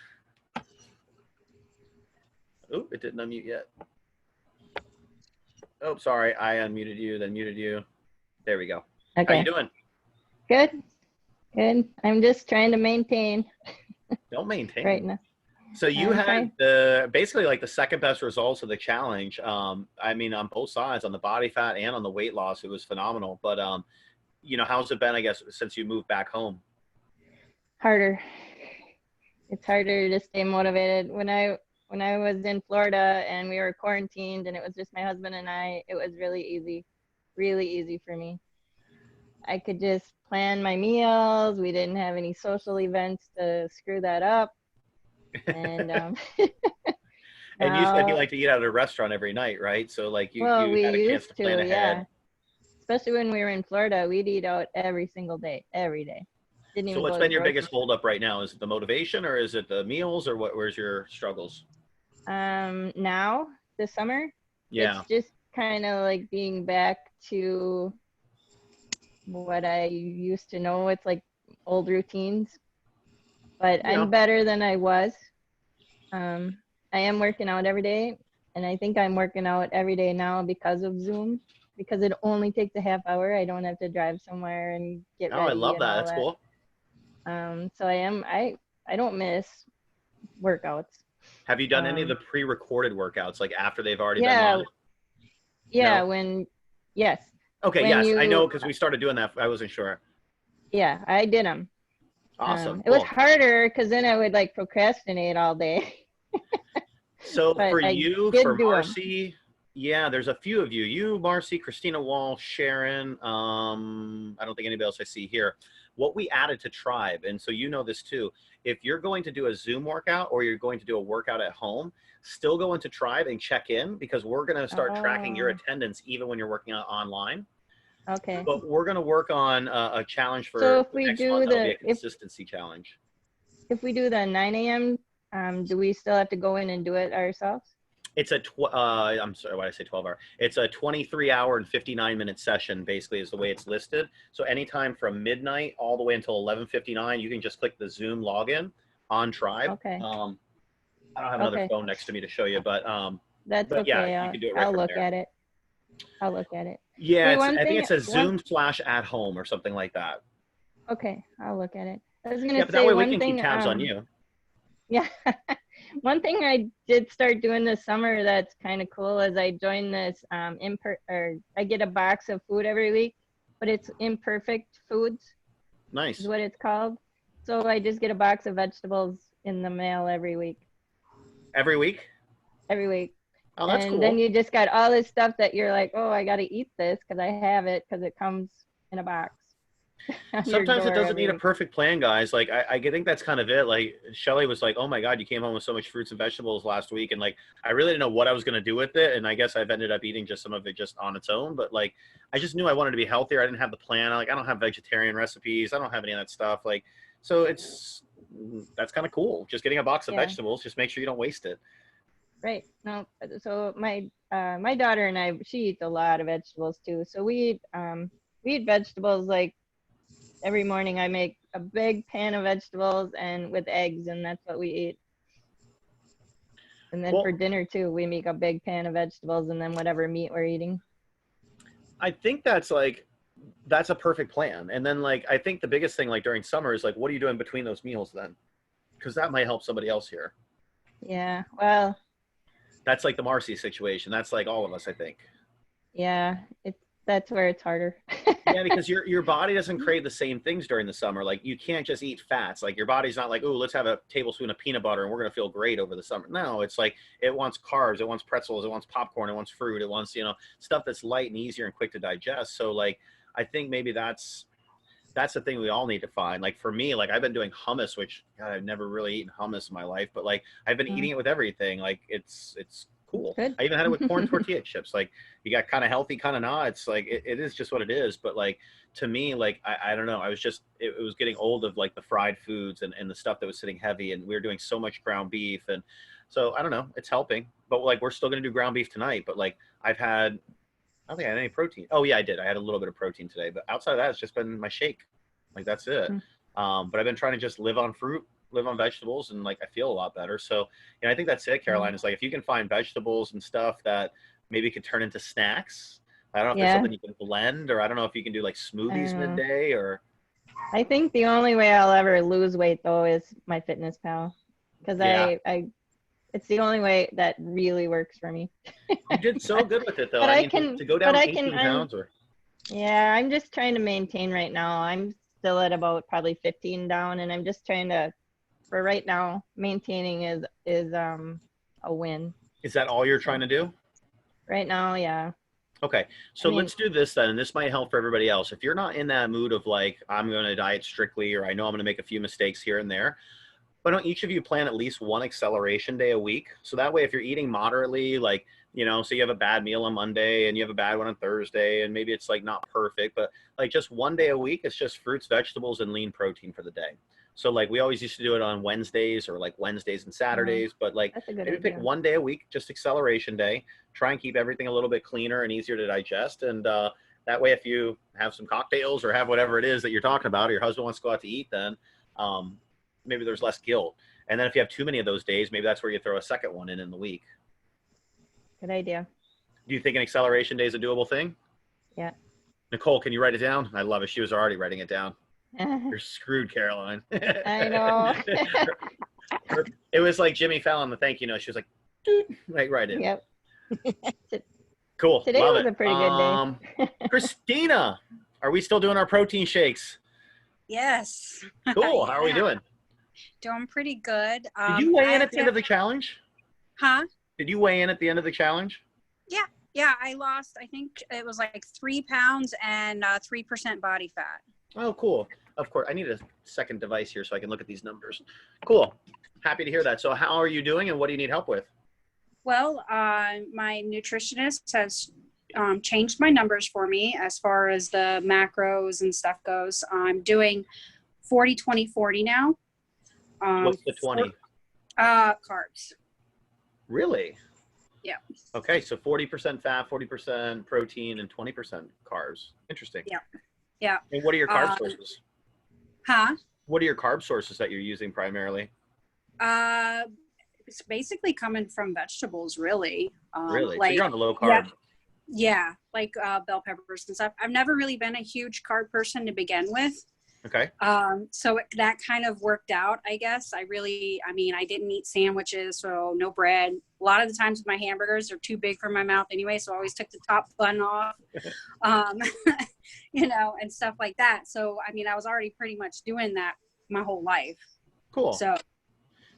Speaker 1: Oh, it didn't unmute yet. Oh, sorry. I unmuted you, then muted you. There we go.
Speaker 8: Okay.
Speaker 1: How you doing?
Speaker 8: Good. Good. I'm just trying to maintain
Speaker 1: Don't maintain.
Speaker 8: right now.
Speaker 1: So you had basically like the second best results of the challenge. I mean, on both sides, on the body fat and on the weight loss, it was phenomenal. But you know, how's it been, I guess, since you moved back home?
Speaker 8: Harder. It's harder to stay motivated. When I was in Florida and we were quarantined and it was just my husband and I, it was really easy for me. I could just plan my meals. We didn't have any social events to screw that up. And
Speaker 1: and you said you like to eat out at a restaurant every night, right? So like you had a chance to plan ahead.
Speaker 8: Yeah. Especially when we were in Florida, we'd eat out every single day, every day.
Speaker 1: So what's been your biggest holdup right now? Is it the motivation, or is it the meals, or where's your struggles?
Speaker 8: Now, this summer,
Speaker 1: yeah,
Speaker 8: it's just kind of like being back to what I used to know. It's like old routines, but
Speaker 1: Yeah.
Speaker 8: I'm better than I was. I am working out every day, and I think I'm working out every day now because of Zoom, because it only takes a half hour. I don't have to drive somewhere and get ready.
Speaker 1: Oh, I love
Speaker 8: and
Speaker 1: that.
Speaker 8: all
Speaker 1: That's cool.
Speaker 8: So I don't miss workouts.
Speaker 1: Have you done any of the pre-recorded workouts, like after they've already been
Speaker 8: Yeah.
Speaker 1: on?
Speaker 8: Yeah,
Speaker 1: No?
Speaker 8: yes.
Speaker 1: Okay,
Speaker 8: when
Speaker 1: yes, I
Speaker 8: you-
Speaker 1: know, because we started doing that. I wasn't sure.
Speaker 8: Yeah, I did them.
Speaker 1: Awesome.
Speaker 8: It was
Speaker 1: Cool.
Speaker 8: harder because then I would like procrastinate all day.
Speaker 1: So
Speaker 8: but
Speaker 1: for
Speaker 8: I
Speaker 1: you,
Speaker 8: did
Speaker 1: for
Speaker 8: do 'em.
Speaker 1: Marcy, yeah, there's a few of you. You, Marcy, Christina Wall, Sharon. I don't think anybody else I see here. What we added to Tribe, and so you know this too, if you're going to do a Zoom workout or you're going to do a workout at home, still go into Tribe and check in, because we're going to start tracking your
Speaker 8: Oh.
Speaker 1: attendance even when you're working out online.
Speaker 8: Okay.
Speaker 1: But we're going to work on a challenge for
Speaker 8: So if
Speaker 1: the
Speaker 8: we
Speaker 1: next
Speaker 8: do
Speaker 1: month. That'll be a
Speaker 8: if
Speaker 1: consistency challenge.
Speaker 8: we do the 9 a.m., do we still have to go in and do it ourselves?
Speaker 1: It's I'm sorry, why did I say 12-hour? It's a 23-hour and 59-minute session, basically, is the way it's listed. So anytime from midnight all the way until 11:59, you can just click the Zoom login on Tribe.
Speaker 8: Okay.
Speaker 1: I don't have another
Speaker 8: Okay.
Speaker 1: phone next to me to show you, but
Speaker 8: That's
Speaker 1: but
Speaker 8: okay.
Speaker 1: yeah, you can do it right
Speaker 8: I'll
Speaker 1: from
Speaker 8: look
Speaker 1: there.
Speaker 8: at it. I'll look at it.
Speaker 1: Yeah,
Speaker 8: Hey,
Speaker 1: it's,
Speaker 8: one
Speaker 1: I think
Speaker 8: thing-
Speaker 1: it says
Speaker 8: one-
Speaker 1: Zoom/at-home or something like that.
Speaker 8: Okay, I'll look at it. I was gonna
Speaker 1: Yeah, but
Speaker 8: say
Speaker 1: that way we
Speaker 8: one
Speaker 1: can
Speaker 8: thing.
Speaker 1: keep tabs on you.
Speaker 8: Yeah. One thing I did start doing this summer that's kind of cool is I joined this I get a box of food every week, but it's imperfect foods
Speaker 1: Nice.
Speaker 8: is what it's called. So I just get a box of vegetables in the mail every week.
Speaker 1: Every week?
Speaker 8: Every week.
Speaker 1: Oh, that's
Speaker 8: and
Speaker 1: cool.
Speaker 8: then you just got all this stuff that you're like, oh, I got to eat this because I have it because it comes in a box. on your
Speaker 1: Sometimes it
Speaker 8: door
Speaker 1: doesn't
Speaker 8: every
Speaker 1: need a
Speaker 8: week.
Speaker 1: perfect plan, guys. Like I think that's kind of it. Like Shelly was like, "Oh my God, you came home with so much fruits and vegetables last week," and like I really didn't know what I was going to do with it, and I guess I've ended up eating just some of it just on its own. But like I just knew I wanted to be healthier. I didn't have the plan. Like I don't have vegetarian recipes. I don't have any of that stuff. Like so that's kind of cool. Just getting a box of
Speaker 8: Yeah.
Speaker 1: vegetables. Just make sure you don't waste it.
Speaker 8: Right. No. So my daughter and I, she eats a lot of vegetables too. So we eat vegetables like every morning. I make a big pan of vegetables and with eggs, and that's what we eat. And then
Speaker 1: Well-
Speaker 8: for dinner too, we make a big pan of vegetables and then whatever meat we're eating.
Speaker 1: I think that's a perfect plan. And then like I think the biggest thing like during summer is like what are you doing between those meals then? Because that might help somebody else here.
Speaker 8: Yeah. Well,
Speaker 1: That's like the Marcy situation. That's like all of us, I think.
Speaker 8: yeah. That's where it's harder.
Speaker 1: Yeah, because your body doesn't crave the same things during the summer. Like you can't just eat fats. Like your body's not like, oh, let's have a tablespoon of peanut butter and we're gonna feel great over the summer. No, it's like it wants carbs, it wants pretzels, it wants popcorn, it wants fruit, it wants stuff that's light and easier and quick to digest. So like I think maybe that's the thing we all need to find. Like for me, like I've been doing hummus, which God, I've never really eaten hummus in my life, but like I've been eating it with everything. Like it's cool.
Speaker 8: Good.
Speaker 1: I even had it with corn tortilla chips. Like you got kind of healthy, kind of not. It's like it is just what it is. But like to me, like I don't know. I was just it was getting old of like the fried foods and the stuff that was sitting heavy, and we were doing so much ground beef, and so I don't know. It's helping, but like we're still gonna do ground beef tonight. But like I don't think I had any protein. Oh yeah, I did. I had a little bit of protein today, but outside of that, it's just been my shake. Like that's it. But I've been trying to just live on fruit, live on vegetables, and like I feel a lot better. So I think that's it, Caroline. Is like if you can find vegetables and stuff that maybe could turn into snacks. I don't know if there's something you can blend, or I don't know if you can do like smoothies midday or.
Speaker 8: I think the only way I'll ever lose weight though is my Fitness Pal, because it's the only way that really works for me.
Speaker 1: You did so good with it though.
Speaker 8: But
Speaker 1: I
Speaker 8: I
Speaker 1: mean,
Speaker 8: can-
Speaker 1: to go
Speaker 8: but
Speaker 1: down
Speaker 8: I
Speaker 1: 18
Speaker 8: can-
Speaker 1: pounds or.
Speaker 8: Yeah, I'm just trying to maintain right now. I'm still at about probably 15 down, and I'm just trying to, for right now, maintaining is a win.
Speaker 1: Is that all you're trying to do?
Speaker 8: Right now, yeah.
Speaker 1: Okay, so
Speaker 8: I mean-
Speaker 1: let's do this then, and this might help for everybody else. If you're not in that mood of like, I'm going to diet strictly, or I know I'm going to make a few mistakes here and there, why don't each of you plan at least one acceleration day a week? So that way, if you're eating moderately, like, so you have a bad meal on Monday and you have a bad one on Thursday, and maybe it's like not perfect, but like just one day a week, it's just fruits, vegetables, and lean protein for the day. So like we always used to do it on Wednesdays or like Wednesdays and Saturdays, but like
Speaker 8: That's a good
Speaker 1: maybe pick
Speaker 8: idea.
Speaker 1: one day a week, just acceleration day. Try and keep everything a little bit cleaner and easier to digest. And that way, if you have some cocktails or have whatever it is that you're talking about, or your husband wants to go out to eat, then maybe there's less guilt. And then if you have too many of those days, maybe that's where you throw a second one in the week.
Speaker 8: Good idea.
Speaker 1: Do you think an acceleration day is a doable thing?
Speaker 8: Yeah.
Speaker 1: Nicole, can you write it down? I love it. She was already writing it down. You're screwed, Caroline.
Speaker 8: I know.
Speaker 1: It was like Jimmy Fallon, the thank you note. She was like, dude, right in.
Speaker 8: Yep.
Speaker 1: Cool.
Speaker 8: Today
Speaker 1: Love
Speaker 8: was
Speaker 1: it.
Speaker 8: a pretty good day.
Speaker 1: Christina, are we still doing our protein shakes?
Speaker 3: Yes.
Speaker 1: Cool. How are we
Speaker 3: Yeah.
Speaker 1: doing?
Speaker 3: Doing pretty good.
Speaker 1: Did you weigh in at the end of the challenge?
Speaker 3: Huh?
Speaker 1: Did you weigh in at the end of the challenge?
Speaker 3: Yeah, I lost, I think it was like 3 pounds and 3% body fat.
Speaker 1: Oh, cool. Of course. I need a second device here so I can look at these numbers. Cool. Happy to hear that. So how are you doing and what do you need help with?
Speaker 3: Well, my nutritionist has changed my numbers for me as far as the macros and stuff goes. I'm doing 40, 20, 40 now.
Speaker 1: What's the 20?
Speaker 3: Carbs.
Speaker 1: Really?
Speaker 3: Yeah.
Speaker 1: Okay, so 40% fat, 40% protein, and 20% carbs. Interesting.
Speaker 3: Yeah. Yeah.
Speaker 1: And what are your carb
Speaker 3: Um,
Speaker 1: sources?
Speaker 3: Huh?
Speaker 1: What are your carb sources that you're using primarily?
Speaker 3: It's basically coming from vegetables, really.
Speaker 1: Really? So
Speaker 3: Like,
Speaker 1: you're on the low
Speaker 3: yeah,
Speaker 1: carb.
Speaker 3: yeah, like bell peppers and stuff. I've never really been a huge carb person to begin with.
Speaker 1: Okay.
Speaker 3: So that kind of worked out, I guess. I mean, I didn't eat sandwiches, so no bread. A lot of the times my hamburgers are too big for my mouth anyway, so I always took the top bun off, um, and stuff like that. So, I mean, I was already pretty much doing that my whole life.
Speaker 1: Cool.
Speaker 3: So,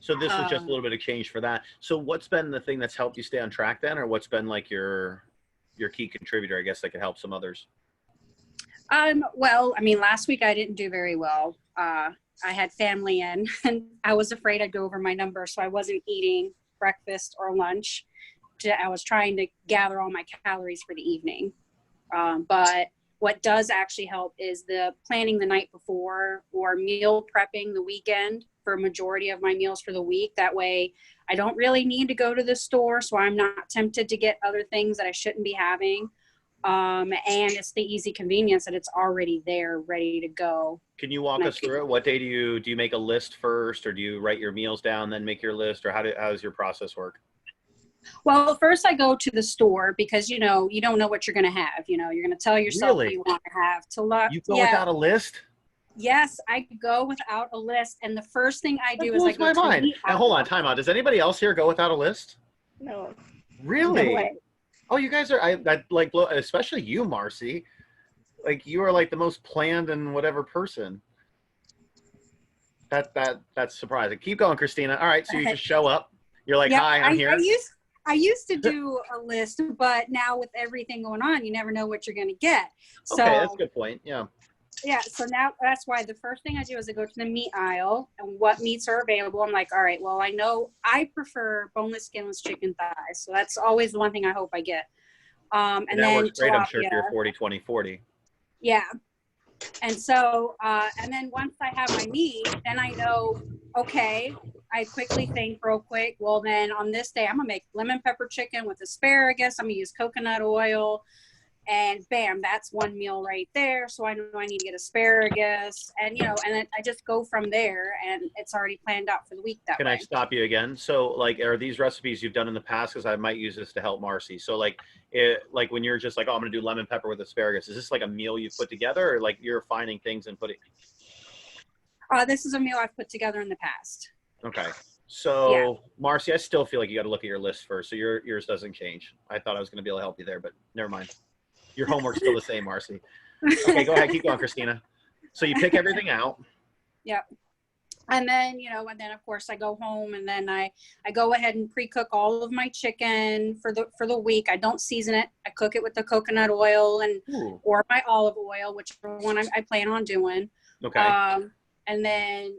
Speaker 1: So this was just a little bit of change for that. So what's been the thing that's helped you stay on track then, or what's been like your key contributor, I guess, that could help some others?
Speaker 3: well, I mean, last week I didn't do very well. I had family in, and I was afraid I'd go over my number, so I wasn't eating breakfast or lunch. I was trying to gather all my calories for the evening. But what does actually help is the planning the night before or meal prepping the weekend for a majority of my meals for the week. That way I don't really need to go to the store, so I'm not tempted to get other things that I shouldn't be having. And it's the easy convenience that it's already there, ready to go.
Speaker 1: Can you walk us through it? What day do you make a list first, or do you write your meals down, then make your list, or how does your process work?
Speaker 3: Well, first I go to the store because, you don't know what you're going to have. You're going to tell yourself what
Speaker 1: Really?
Speaker 3: you want to have to look.
Speaker 1: You go without a list?
Speaker 3: Yes, I go without a list. And the first thing I do
Speaker 1: That
Speaker 3: is I
Speaker 1: blows
Speaker 3: go
Speaker 1: my
Speaker 3: to the
Speaker 1: mind.
Speaker 3: meat
Speaker 1: Now hold on,
Speaker 3: aisle.
Speaker 1: time out. Does anybody else here go without a list?
Speaker 4: No.
Speaker 1: Really?
Speaker 4: No way.
Speaker 1: Oh, you guys are, I like, especially you, Marcy. Like, you are like the most planned and whatever person. That's surprising. Keep going, Christina. All right, so you just show up. You're like,
Speaker 3: Yep,
Speaker 1: hi, I'm here.
Speaker 3: I used to do a list, but now with everything going on, you never know what you're going to get. So,
Speaker 1: Okay, that's a good point. Yeah.
Speaker 3: yeah, so now that's why the first thing I do is I go to the meat aisle and what meats are available. I'm like, all right, well, I know I prefer boneless, skinless chicken thighs. So that's always the one thing I hope I get. And
Speaker 1: that
Speaker 3: then
Speaker 1: works great, I'm sure, if
Speaker 3: tilapia.
Speaker 1: you're 40, 20, 40.
Speaker 3: Yeah. And so, and then once I have my meat, then I know, okay, I quickly think real quick, well, then on this day, I'm going to make lemon pepper chicken with asparagus. I'm going to use coconut oil. And bam, that's one meal right there. So I know I need to get asparagus, and and then I just go from there, and it's already planned out for the week that
Speaker 1: Can
Speaker 3: way.
Speaker 1: I stop you again? So, like, are these recipes you've done in the past? Because I might use this to help Marcy. So, like, like when you're just like, oh, I'm going to do lemon pepper with asparagus. Is this like a meal you put together, or like you're finding things and putting?
Speaker 3: This is a meal I've put together in the past.
Speaker 1: Okay. So,
Speaker 3: Yeah.
Speaker 1: Marcy, I still feel like you got to look at your list first. So yours doesn't change. I thought I was going to be able to help you there, but never mind. Your homework's still the same, Marcy. Okay, go ahead. Keep going, Christina. So you pick everything out.
Speaker 3: Yep. And then, and then of course I go home, and then I go ahead and pre-cook all of my chicken for the week. I don't season it. I cook it with the coconut oil or my olive oil, whichever one I plan on doing.
Speaker 1: Okay.
Speaker 3: And then,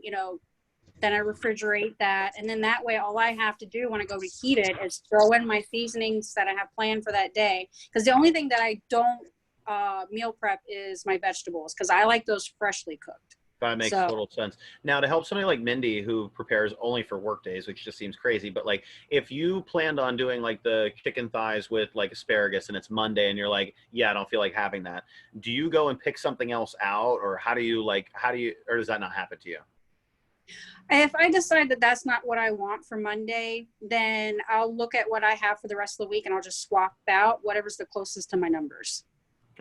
Speaker 3: then I refrigerate that. And then that way, all I have to do when I go to heat it is throw in my seasonings that I have planned for that day. Because the only thing that I don't meal prep is my vegetables, because I like those freshly cooked.
Speaker 1: That makes total sense. Now, to help somebody like Mindy, who prepares only for work days, which just seems crazy, but like if you planned on doing like the chicken thighs with like asparagus and it's Monday and you're like, yeah, I don't feel like having that. Do you go and pick something else out, or or does that not happen to you?
Speaker 3: If I decide that that's not what I want for Monday, then I'll look at what I have for the rest of the week, and I'll just swap out whatever's the closest to my numbers.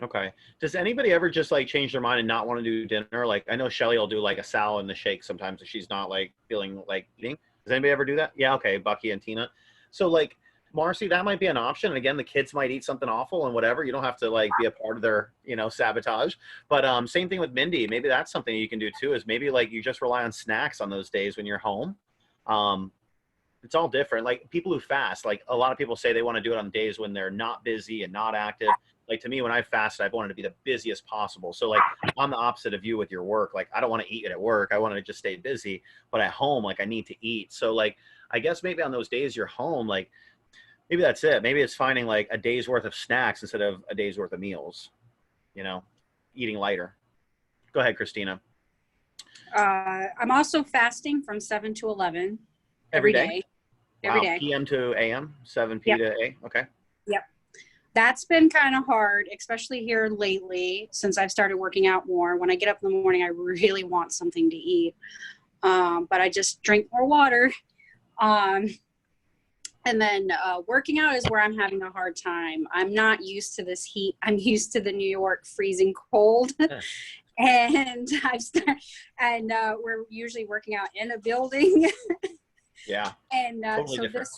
Speaker 1: Okay. Does anybody ever just like change their mind and not want to do dinner? Like, I know Shelly will do like a salad and a shake sometimes if she's not like feeling like eating. Does anybody ever do that? Yeah. Okay. Bucky and Tina. So like, Marcy, that might be an option. And again, the kids might eat something awful and whatever. You don't have to like be a part of their, sabotage. But same thing with Mindy. Maybe that's something you can do too, is maybe like you just rely on snacks on those days when you're home. It's all different. Like people who fast, like a lot of people say they want to do it on days when they're not busy and not active. Like to me, when I fasted, I've wanted to be the busiest possible. So like I'm the opposite of you with your work. Like I don't want to eat it at work. I want to just stay busy, but at home, like I need to eat. So like, I guess maybe on those days you're home, like maybe that's it. Maybe it's finding like a day's worth of snacks instead of a day's worth of meals, eating lighter. Go ahead, Christina.
Speaker 3: I'm also fasting from 7 to 11
Speaker 1: Every day.
Speaker 3: every
Speaker 1: Wow,
Speaker 3: day.
Speaker 1: PM to AM, 7 p to A. Okay.
Speaker 3: Yep. That's been kind of hard, especially here lately since I've started working out more. When I get up in the morning, I really want something to eat. But I just drink more water. And then working out is where I'm having a hard time. I'm not used to this heat. I'm used to the New York freezing cold. And we're usually working out in a building.
Speaker 1: Yeah.
Speaker 3: And
Speaker 1: Totally
Speaker 3: so
Speaker 1: different.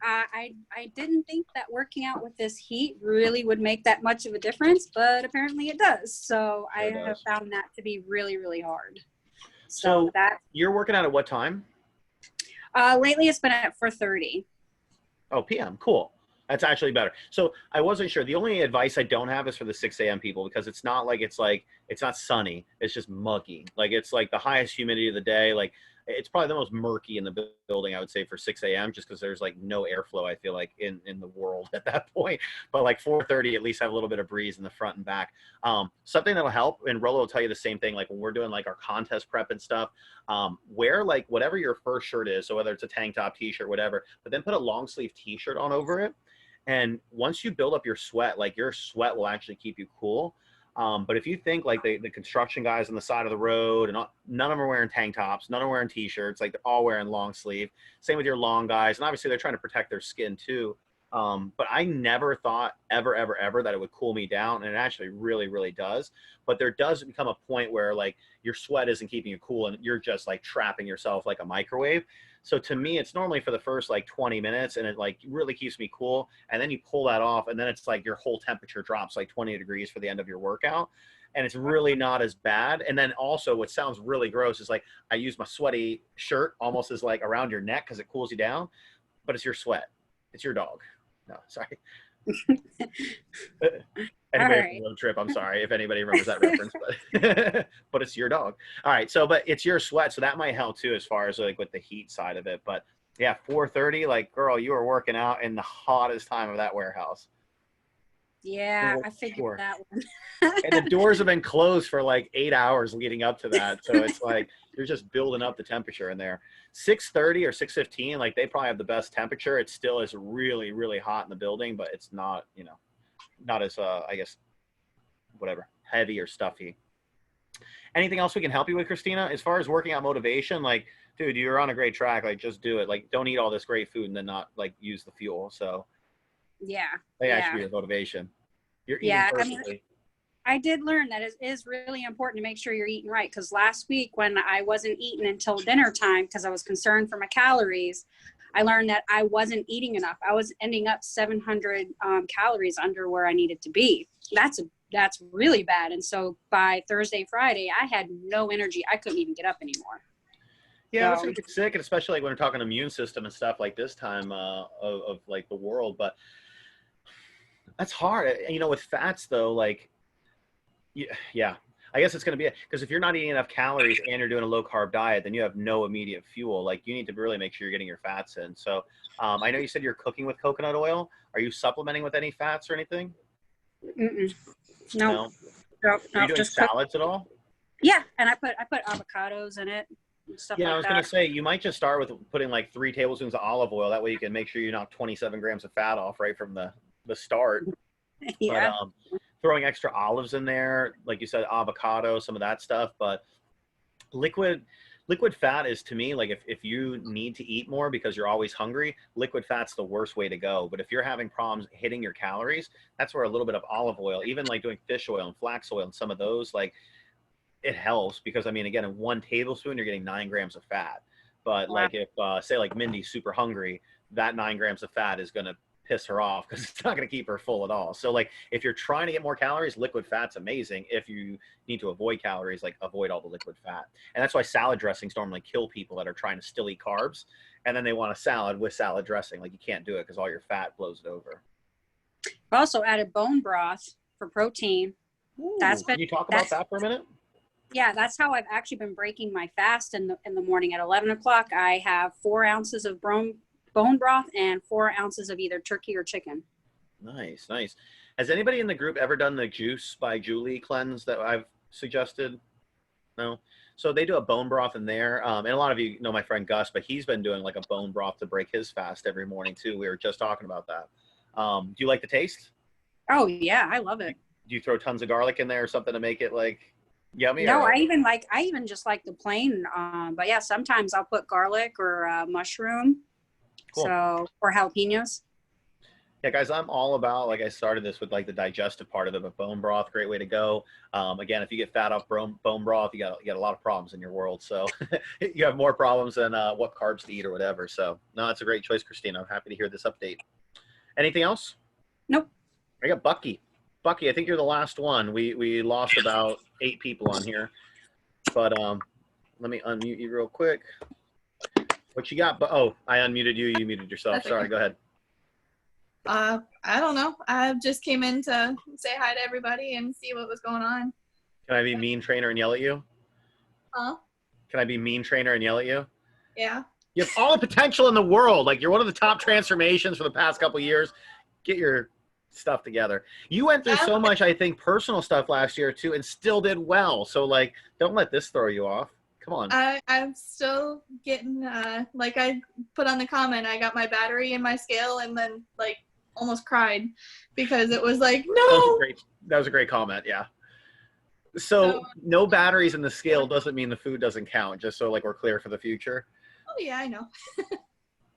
Speaker 3: I didn't think that working out with this heat really would make that much of a difference, but apparently it does. So
Speaker 1: Sure
Speaker 3: I
Speaker 1: does.
Speaker 3: have found that to be really, really hard.
Speaker 1: So
Speaker 3: that
Speaker 1: you're working out at what time?
Speaker 3: lately it's been at 4:30.
Speaker 1: Oh, PM. Cool. That's actually better. So I wasn't sure. The only advice I don't have is for the 6 a.m. people, because it's not it's not sunny. It's just muggy. Like it's like the highest humidity of the day. Like it's probably the most murky in the building, I would say, for 6 a.m. just because there's like no airflow, I feel like, in the world at that point. But like 4:30, at least have a little bit of breeze in the front and back. Something that'll help, and Rolo will tell you the same thing, like when we're doing like our contest prep and stuff, wear like whatever your first shirt is. So whether it's a tank top, t-shirt, whatever, but then put a long sleeve t-shirt on over it. And once you build up your sweat, like your sweat will actually keep you cool. But if you think like the construction guys on the side of the road and none of them are wearing tank tops, none are wearing t-shirts, like they're all wearing long sleeve. Same with your long guys. And obviously they're trying to protect their skin too. But I never thought ever that it would cool me down. And it actually really, really does. But there does become a point where like your sweat isn't keeping you cool and you're just like trapping yourself like a microwave. So to me, it's normally for the first like 20 minutes and it like really keeps me cool. And then you pull that off and then it's like your whole temperature drops like 20 degrees for the end of your workout. And it's really not as bad. And then also what sounds really gross is like I use my sweaty shirt almost as like around your neck because it cools you down, but it's your sweat. It's your dog. No, sorry. Anybody from Road Trip, I'm sorry if anybody remembers that reference, but but it's your dog. All right, so but it's your sweat, so that might help too as far as like with the heat side of it. But yeah, 4:30, like girl, you were working out in the hottest time of that warehouse.
Speaker 3: Yeah, I figured that one.
Speaker 1: And the doors have been closed for like 8 hours leading up to that, so it's like you're just building up the temperature in there. 6:30 or 6:15, like they probably have the best temperature. It still is really, really hot in the building, but it's not, not as I guess whatever, heavy or stuffy. Anything else we can help you with, Christina? As far as working out motivation, like, dude, you're on a great track. Like, just do it. Like, don't eat all this great food and then not like use the fuel. So
Speaker 3: yeah,
Speaker 1: that should be your motivation. You're eating perfectly.
Speaker 3: I did learn that it is really important to make sure you're eating right. Because last week when I wasn't eating until dinner time because I was concerned for my calories, I learned that I wasn't eating enough. I was ending up 700 calories under where I needed to be. That's really bad. And so by Thursday, Friday, I had no energy. I couldn't even get up anymore.
Speaker 1: Yeah, that's gonna get sick, and especially like when we're talking immune system and stuff like this time of like the world. But that's hard. With fats though, like, yeah, I guess it's going to be because if you're not eating enough calories and you're doing a low carb diet, then you have no immediate fuel. Like you need to really make sure you're getting your fats in. So I know you said you're cooking with coconut oil. Are you supplementing with any fats or anything?
Speaker 3: No.
Speaker 1: Are you doing salads at all?
Speaker 3: Yeah, and I put avocados in it and stuff like that.
Speaker 1: Yeah, I was going to say you might just start with putting like 3 tablespoons of olive oil. That way you can make sure you knock 27 grams of fat off right from the start.
Speaker 3: Yeah.
Speaker 1: But throwing extra olives in there, like you said, avocado, some of that stuff. But liquid fat is, to me, like if you need to eat more because you're always hungry, liquid fat's the worst way to go. But if you're having problems hitting your calories, that's where a little bit of olive oil, even like doing fish oil and flax oil and some of those, like it helps because, I mean, again, in 1 tablespoon, you're getting 9 grams of fat. But like if, say like Mindy's super hungry, that 9 grams of fat is going to piss her off because it's not going to keep her full at all. So like if you're trying to get more calories, liquid fat's amazing. If you need to avoid calories, like avoid all the liquid fat. And that's why salad dressings normally kill people that are trying to still eat carbs and then they want a salad with salad dressing. Like you can't do it because all your fat blows it over.
Speaker 3: I also added bone broth for protein.
Speaker 1: Ooh, can you talk about that for a minute?
Speaker 3: Yeah, that's how I've actually been breaking my fast in the morning. At 11 o'clock, I have 4 ounces of bone broth and 4 ounces of either turkey or chicken.
Speaker 1: Nice. Has anybody in the group ever done the Juice by Julie cleanse that I've suggested? No. So they do a bone broth in there. And a lot of you know my friend Gus, but he's been doing like a bone broth to break his fast every morning too. We were just talking about that. Do you like the taste?
Speaker 3: Oh yeah, I love it.
Speaker 1: Do you throw tons of garlic in there or something to make it like yummy?
Speaker 3: No,
Speaker 1: or-
Speaker 3: I even just like the plain. But yeah, sometimes I'll put garlic or mushroom.
Speaker 1: Cool.
Speaker 3: So, or jalapenos.
Speaker 1: Yeah, guys, I'm all about, like I started this with like the digestive part of it, but bone broth, great way to go. Again, if you get fat off bone broth, you got a lot of problems in your world. So you have more problems than what carbs to eat or whatever. So no, that's a great choice, Christina. I'm happy to hear this update. Anything else?
Speaker 3: Nope.
Speaker 1: I got Bucky. Bucky, I think you're the last one. We lost about 8 people on here, but let me unmute you real quick. What you got? Oh, I unmuted you. You muted yourself.
Speaker 9: That's
Speaker 1: Sorry.
Speaker 9: okay.
Speaker 1: Go ahead.
Speaker 9: I don't know. I just came in to say hi to everybody and see what was going on.
Speaker 1: Can I be mean trainer and yell at you?
Speaker 9: Huh?
Speaker 1: Can I be mean trainer and yell at you?
Speaker 9: Yeah.
Speaker 1: You have all the potential in the world. Like, you're one of the top transformations for the past couple of years. Get your stuff together. You went through so much, I think, personal stuff last year too, and still did well. So like, don't let this throw you off. Come on.
Speaker 9: I'm still getting, like I put on the comment, I got my battery in my scale and then like almost cried because it was like, no.
Speaker 1: That was a great comment. Yeah. So no batteries in the scale doesn't mean the food doesn't count, just so like we're clear for the future.
Speaker 9: Oh yeah, I know.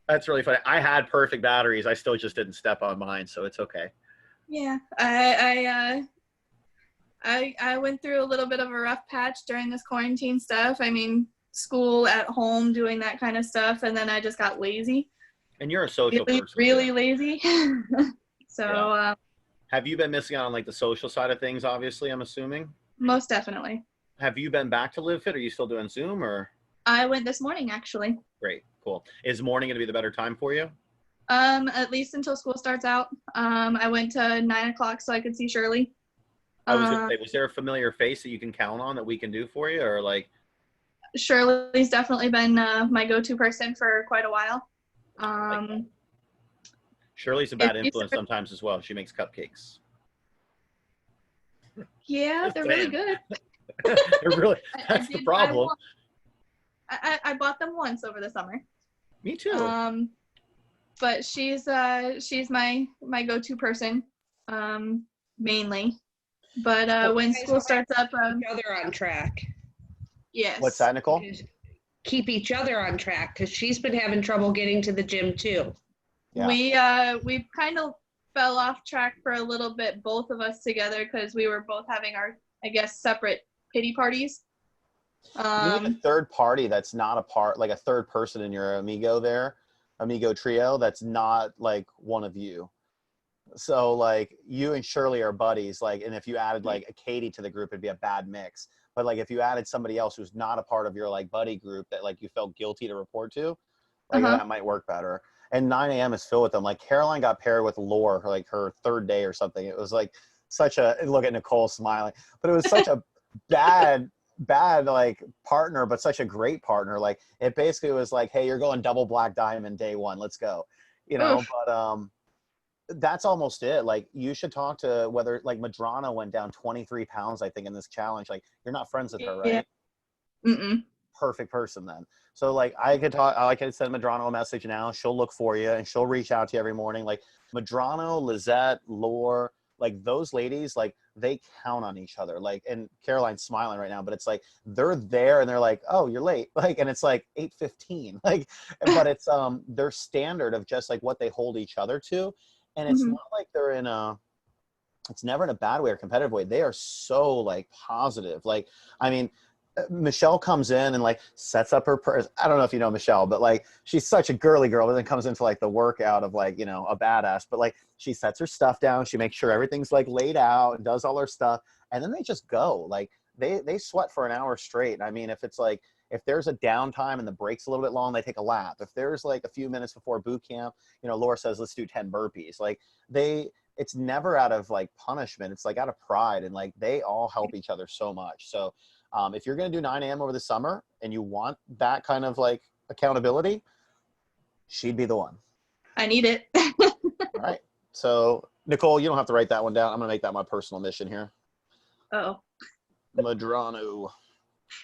Speaker 1: That's really funny. I had perfect batteries. I still just didn't step on mine, so it's okay.
Speaker 9: Yeah. I went through a little bit of a rough patch during this quarantine stuff. I mean, school, at home, doing that kind of stuff, and then I just got lazy.
Speaker 1: And you're a social person.
Speaker 9: Really lazy. So
Speaker 1: yeah. Have you been missing out on like the social side of things, obviously, I'm assuming?
Speaker 9: Most definitely.
Speaker 1: Have you been back to Live Fit? Are you still doing Zoom or?
Speaker 9: I went this morning, actually.
Speaker 1: Great, cool. Is morning going to be the better time for you?
Speaker 9: At least until school starts out. I went to 9 o'clock so I could see Shirley.
Speaker 1: I was going to say, was there a familiar face that you can count on that we can do for you, or like?
Speaker 9: Shirley's definitely been my go-to person for quite a while.
Speaker 1: Shirley's a bad influence sometimes as well. She makes cupcakes.
Speaker 9: Yeah, they're really good.
Speaker 1: They're really, that's the problem.
Speaker 9: I bought them once over the summer.
Speaker 1: Me too.
Speaker 9: But she's my go-to person, mainly. But when school starts up,
Speaker 2: each other on track.
Speaker 9: Yes.
Speaker 1: What's that, Nicole?
Speaker 2: Keep each other on track because she's been having trouble getting to the gym too.
Speaker 1: Yeah.
Speaker 9: We kind of fell off track for a little bit, both of us together, because we were both having our, I guess, separate pity parties.
Speaker 1: You need a third party that's not a part, like a third person in your amigo trio that's not like one of you. So like you and Shirley are buddies, like, and if you added like a Katie to the group, it'd be a bad mix. But like if you added somebody else who's not a part of your like buddy group that like you felt guilty to report to, like that might work better. And 9 a.m. is filled with them. Like Caroline got paired with Lore, like her third day or something. It was like such a, look at Nicole smiling, but it was such a bad like partner, but such a great partner. Like it basically was like, hey, you're going double black diamond day one, let's go, you know. But that's almost it. Like you should talk to whether like Madrana went down 23 pounds, I think, in this challenge. Like you're not friends with her, right?
Speaker 9: Yeah.
Speaker 1: Perfect person then. So like I could send Madrano a message now. She'll look for you and she'll reach out to you every morning. Like Madrano, Lizette, Lore, like those ladies, like they count on each other. Like, and Caroline's smiling right now, but it's like they're there and they're like, oh, you're late. Like, and it's like 8:15. Like, but it's their standard of just like what they hold each other to. And it's not like they're in it's never in a bad way or competitive way. They are so like positive. Like, I mean, Michelle comes in and like sets up her purse. I don't know if you know Michelle, but like she's such a girly girl, but then comes into like the workout of like, you know, a badass. But like she sets her stuff down, she makes sure everything's like laid out and does all her stuff, and then they just go. Like they sweat for an hour straight. I mean, if it's like if there's a downtime and the break's a little bit long, they take a lap. If there's like a few minutes before boot camp, you know, Laura says let's do 10 burpees. Like it's never out of like punishment. It's like out of pride, and like they all help each other so much. So if you're going to do 9 a.m. over the summer and you want that kind of like accountability, she'd be the one.
Speaker 9: I need it.
Speaker 1: All right. So Nicole, you don't have to write that one down. I'm going to make that my personal mission here.
Speaker 9: Oh.
Speaker 1: Madrano.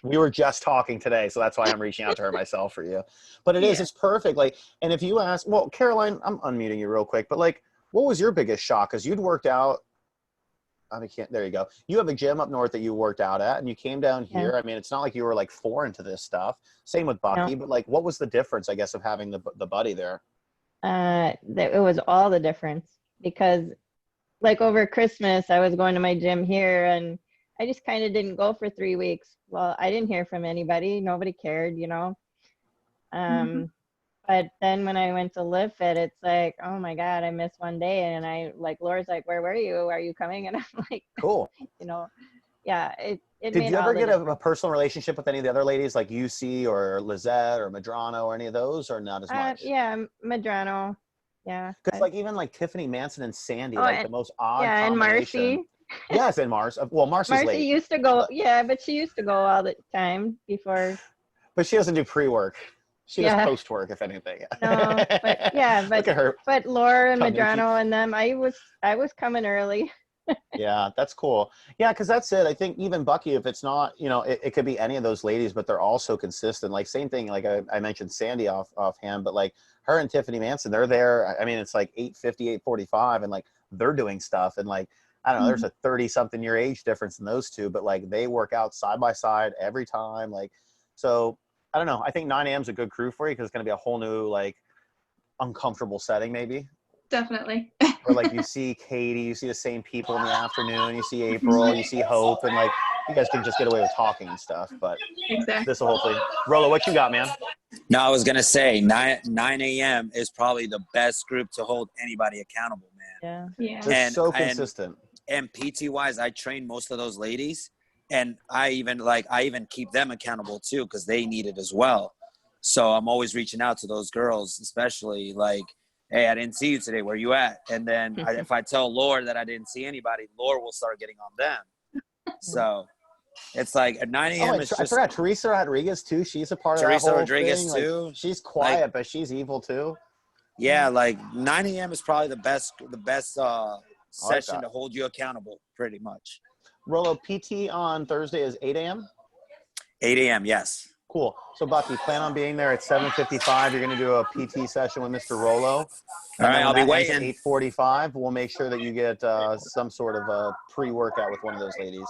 Speaker 1: We were just talking today, so that's why I'm reaching out to her myself for you. But it's perfect. Like, and if you ask, well, Caroline, I'm unmuting you real quick, but like, what was your biggest shock? Because you'd worked out. There you go. You have a gym up north that you worked out at, and you came down here. I mean, it's not like you were like foreign to this stuff. Same with Bucky, but like, what was the difference, I guess, of having the buddy there?
Speaker 8: It was all the difference, because like over Christmas, I was going to my gym here, and I just kind of didn't go for 3 weeks. Well, I didn't hear from anybody. Nobody cared, you know. But then when I went to Live Fit, it's like, oh my God, I missed one day. And I like, Laura's like, where were you? Are you coming? And I'm like,
Speaker 1: cool.
Speaker 8: You know, yeah, it
Speaker 1: Did
Speaker 8: made
Speaker 1: you ever
Speaker 8: all the
Speaker 1: get
Speaker 8: difference.
Speaker 1: a personal relationship with any of the other ladies, like UC or Lizette or Madrano or any of those, or not as much?
Speaker 8: Yeah, Madrano. Yeah.
Speaker 1: Because like even like Tiffany Manson and Sandy,
Speaker 8: Oh,
Speaker 1: like
Speaker 8: and,
Speaker 1: the most odd
Speaker 8: yeah, and
Speaker 1: combination.
Speaker 8: Marcy.
Speaker 1: Yes, and Mars. Well, Marcy's
Speaker 8: Marcy
Speaker 1: late.
Speaker 8: used to go, yeah, but she used to go all the time before.
Speaker 1: But she doesn't do pre-work. She does post-work, if anything.
Speaker 8: No, but yeah,
Speaker 1: Look at her.
Speaker 8: But Laura and
Speaker 1: Tongue-in-cheek.
Speaker 8: Madrano and them, I was coming early.
Speaker 1: Yeah, that's cool. Yeah, because that's it. I think even Bucky, if it's not, you know, it could be any of those ladies, but they're all so consistent. Like same thing, like I mentioned Sandy offhand, but like her and Tiffany Manson, they're there. I mean, it's like 8:50, 8:45, and like they're doing stuff. And like, I don't know, there's a 30-something year age difference in those two, but like they work out side by side every time. Like, so I don't know. I think 9 a.m. is a good crew for you because it's going to be a whole new, like, uncomfortable setting maybe.
Speaker 9: Definitely.
Speaker 1: Or like you see Katie, you see the same people in the afternoon, you see April, you see Hope, and like you guys can just get away with talking and stuff. But this will hopefully. Rolo, what you got, man?
Speaker 10: No, I was gonna say 9 a.m. is probably the best group to hold anybody accountable, man.
Speaker 8: Yeah.
Speaker 1: They're so consistent.
Speaker 10: And PT wise, I train most of those ladies, and I even keep them accountable too because they need it as well. So I'm always reaching out to those girls, especially like, hey, I didn't see you today. Where you at? And then if I tell Laura that I didn't see anybody, Laura will start getting on them. So it's like at 9 a.m.
Speaker 1: I forgot Teresa Rodriguez too. She's a part of that
Speaker 10: Teresa
Speaker 1: whole
Speaker 10: Rodriguez
Speaker 1: thing.
Speaker 10: too.
Speaker 1: Like, she's quiet, but she's evil too.
Speaker 10: Yeah, like 9 a.m. is probably the best session to hold you accountable, pretty much.
Speaker 1: Rolo, PT on Thursday is 8 a.m.?
Speaker 10: 8 a.m., yes.
Speaker 1: Cool. So, Bucky, plan on being there at 7:55. You're going to do a PT session with Mr. Rolo.
Speaker 10: All right, I'll be waiting.
Speaker 1: 8:45. We'll make sure that you get some sort of a pre-workout with one of those ladies.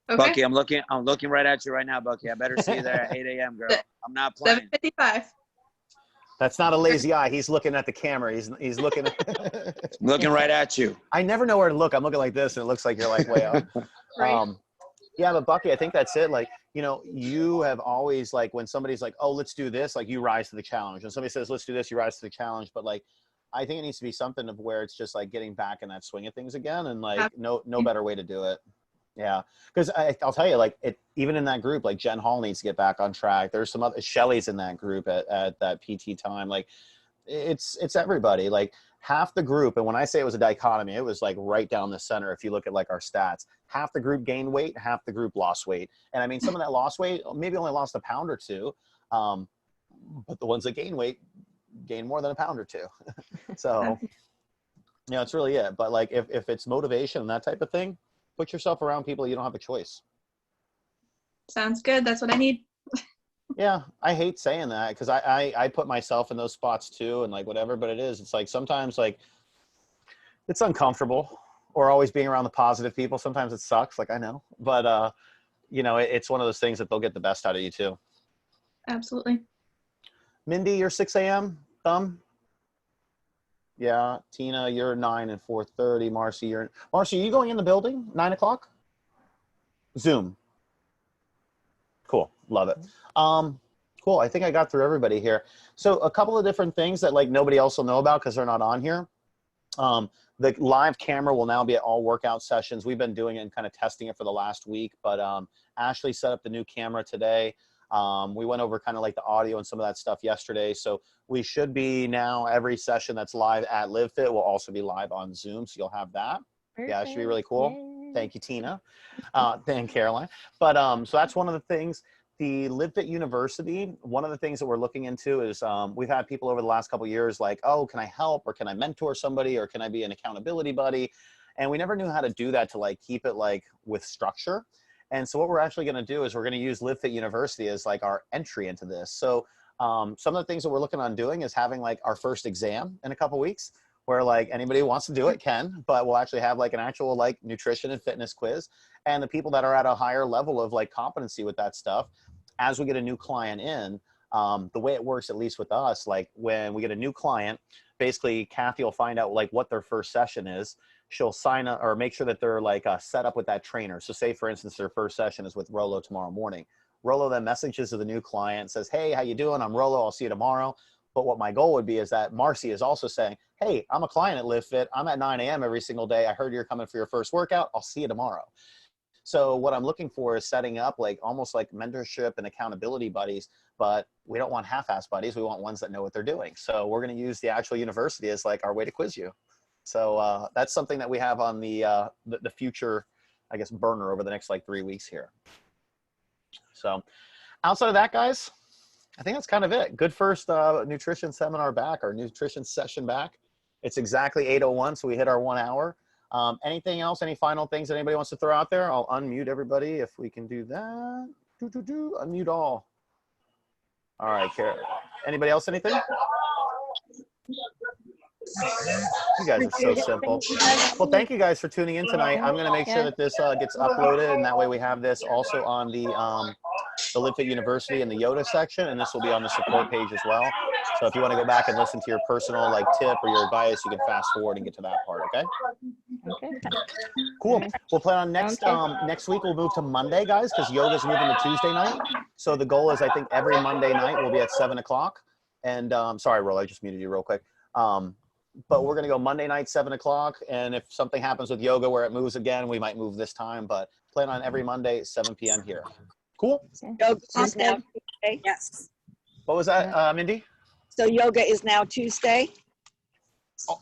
Speaker 9: Okay.
Speaker 10: Bucky, I'm looking right at you right now, Bucky. I better see you there at 8 a.m., girl. I'm not playing.
Speaker 9: 7:55.
Speaker 1: That's not a lazy eye. He's looking at the camera. He's looking.
Speaker 10: Looking right at you.
Speaker 1: I never know where to look. I'm looking like this, and it looks like you're like way up.
Speaker 9: Right.
Speaker 1: Yeah, but Bucky, I think that's it. Like, you know, you have always, like, when somebody's like, oh, let's do this, like, you rise to the challenge. When somebody says, let's do this, you rise to the challenge. But, like, I think it needs to be something of where it's just, like, getting back in that swing of things again. And, like, no better way to do it. Yeah. Because I'll tell you, like, even in that group, like, Jen Hall needs to get back on track. There's some other, Shelly's in that group at that PT time. Like, it's everybody. Like, half the group, and when I say it was a dichotomy, it was like right down the center. If you look at like our stats, half the group gained weight, half the group lost weight. And I mean, some of that lost weight maybe only lost a pound or two, but the ones that gain weight gain more than a pound or two. So, you know, it's really it. But like, if it's motivation and that type of thing, put yourself around people you don't have a choice.
Speaker 9: Sounds good. That's what I need.
Speaker 1: Yeah, I hate saying that because I put myself in those spots too and like whatever, but it's like sometimes like it's uncomfortable or always being around the positive people. Sometimes it sucks, like I know, but you know, it's one of those things that they'll get the best out of you too.
Speaker 9: Absolutely.
Speaker 1: Mindy, you're 6 a.m. Thumb? Yeah. Tina, you're 9 and 4:30. Marcy, are you going in the building 9 o'clock? Zoom. Cool. Love it. Cool. I think I got through everybody here. So a couple of different things that like nobody else will know about because they're not on here. The live camera will now be at all workout sessions. We've been doing it and kind of testing it for the last week, but Ashley set up the new camera today. We went over kind of like the audio and some of that stuff yesterday. So we should be now every session that's live at LiveFit will also be live on Zoom. So you'll have that. Perfect. Yeah, it should be really cool. Yay. Thank you, Tina. Thank Caroline. But so that's one of the things. The LiveFit University, one of the things that we're looking into is we've had people over the last couple of years like, oh, can I help or can I mentor somebody or can I be an accountability buddy? And we never knew how to do that to like keep it like with structure. And so what we're actually going to do is we're going to use Live Fit University as like our entry into this. So some of the things that we're looking on doing is having like our first exam in a couple weeks, where like anybody who wants to do it can, but we'll actually have like an actual like nutrition and fitness quiz. And the people that are at a higher level of like competency with that stuff, as we get a new client in, the way it works, at least with us, like when we get a new client, basically Kathy will find out like what their first session is. She'll sign up or make sure that they're like set up with that trainer. So say for instance, their first session is with Rolo tomorrow morning. Rolo then messages to the new client, says, hey, how you doing? I'm Rolo, I'll see you tomorrow. But what my goal would be is that Marcy is also saying, hey, I'm a client at Live Fit. I'm at 9 a.m. every single day. I heard you're coming for your first workout. I'll see you tomorrow. So what I'm looking for is setting up like almost like mentorship and accountability buddies, but we don't want half-ass buddies. We want ones that know what they're doing. So we're going to use the actual university as like our way to quiz you. So that's something that we have on the future, I guess, burner over the next like 3 weeks here. So outside of that, guys, I think that's kind of it. Good first nutrition seminar back, our nutrition session back. It's exactly 8:01, so we hit our 1 hour. Anything else, any final things that anybody wants to throw out there? I'll unmute everybody if we can do that. Unmute all. All right, Kara. Anybody else, anything? You guys are so simple. Well, thank you guys for tuning in tonight. I'm going to make sure that this gets uploaded, and that way we have this also on the Live Fit University in the Yoda section, and this will be on the support page as well. So if you want to go back and listen to your personal like tip or your advice, you can fast forward and get to that part. Okay.
Speaker 8: Okay.
Speaker 1: Cool. We'll plan on next week. We'll move to Monday, guys, because yoga's moving to Tuesday night. So the goal is I think every Monday night will be at 7 o'clock. And sorry, Rolo, I just muted you real quick. But we're going to go Monday night, 7 o'clock. And if something happens with yoga where it moves again, we might move this time. But plan on every Monday, 7 p.m. here. Cool.
Speaker 4: Yoga is now Tuesday.
Speaker 3: Yes.
Speaker 1: What was that, Mindy?
Speaker 4: So yoga is now Tuesday.
Speaker 1: Oh,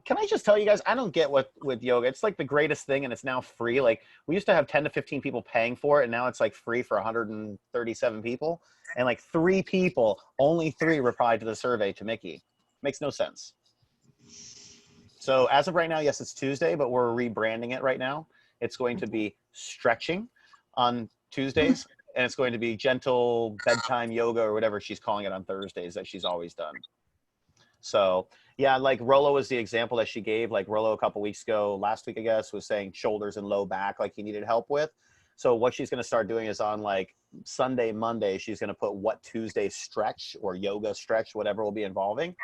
Speaker 1: can I just tell you guys, I don't get with yoga. It's like the greatest thing, and it's now free. Like we used to have 10 to 15 people paying for it, and now it's like free for 137 people. And like 3 people, only 3 replied to the survey to Mickey. Makes no sense. So as of right now, yes, it's Tuesday, but we're rebranding it right now. It's going to be stretching on Tuesdays, and it's going to be gentle bedtime yoga or whatever she's calling it on Thursdays that she's always done. So yeah, like Rolo was the example that she gave. Like Rolo a couple weeks ago, last week, I guess, was saying shoulders and low back, like he needed help with. So what she's going to start doing is on like Sunday, Monday, she's going to put what Tuesday stretch or yoga stretch, whatever will be involving.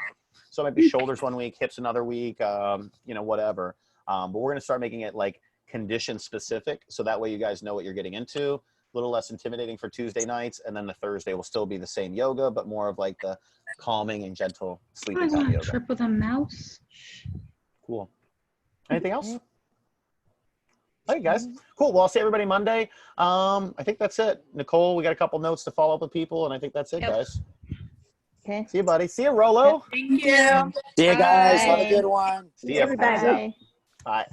Speaker 1: So maybe shoulders one week, hips another week, you know, whatever. But we're going to start making it like condition specific. So that way you guys know what you're getting into. A little less intimidating for Tuesday nights. And then the Thursday will still be the same yoga, but more of like the calming and gentle sleeping time yoga.
Speaker 11: Trip with a mouse.
Speaker 1: Cool. Anything else? All right, guys. Cool. Well, I'll see everybody Monday. I think that's it. Nicole, we got a couple notes to follow up with people, and I think that's it, guys.
Speaker 8: Okay.
Speaker 1: See you, buddy. See you, Rolo.
Speaker 7: Thank you.
Speaker 10: See you guys.
Speaker 8: Bye.
Speaker 10: Have a good one.
Speaker 1: See you.
Speaker 4: Everybody.
Speaker 8: Bye.
Speaker 1: Bye.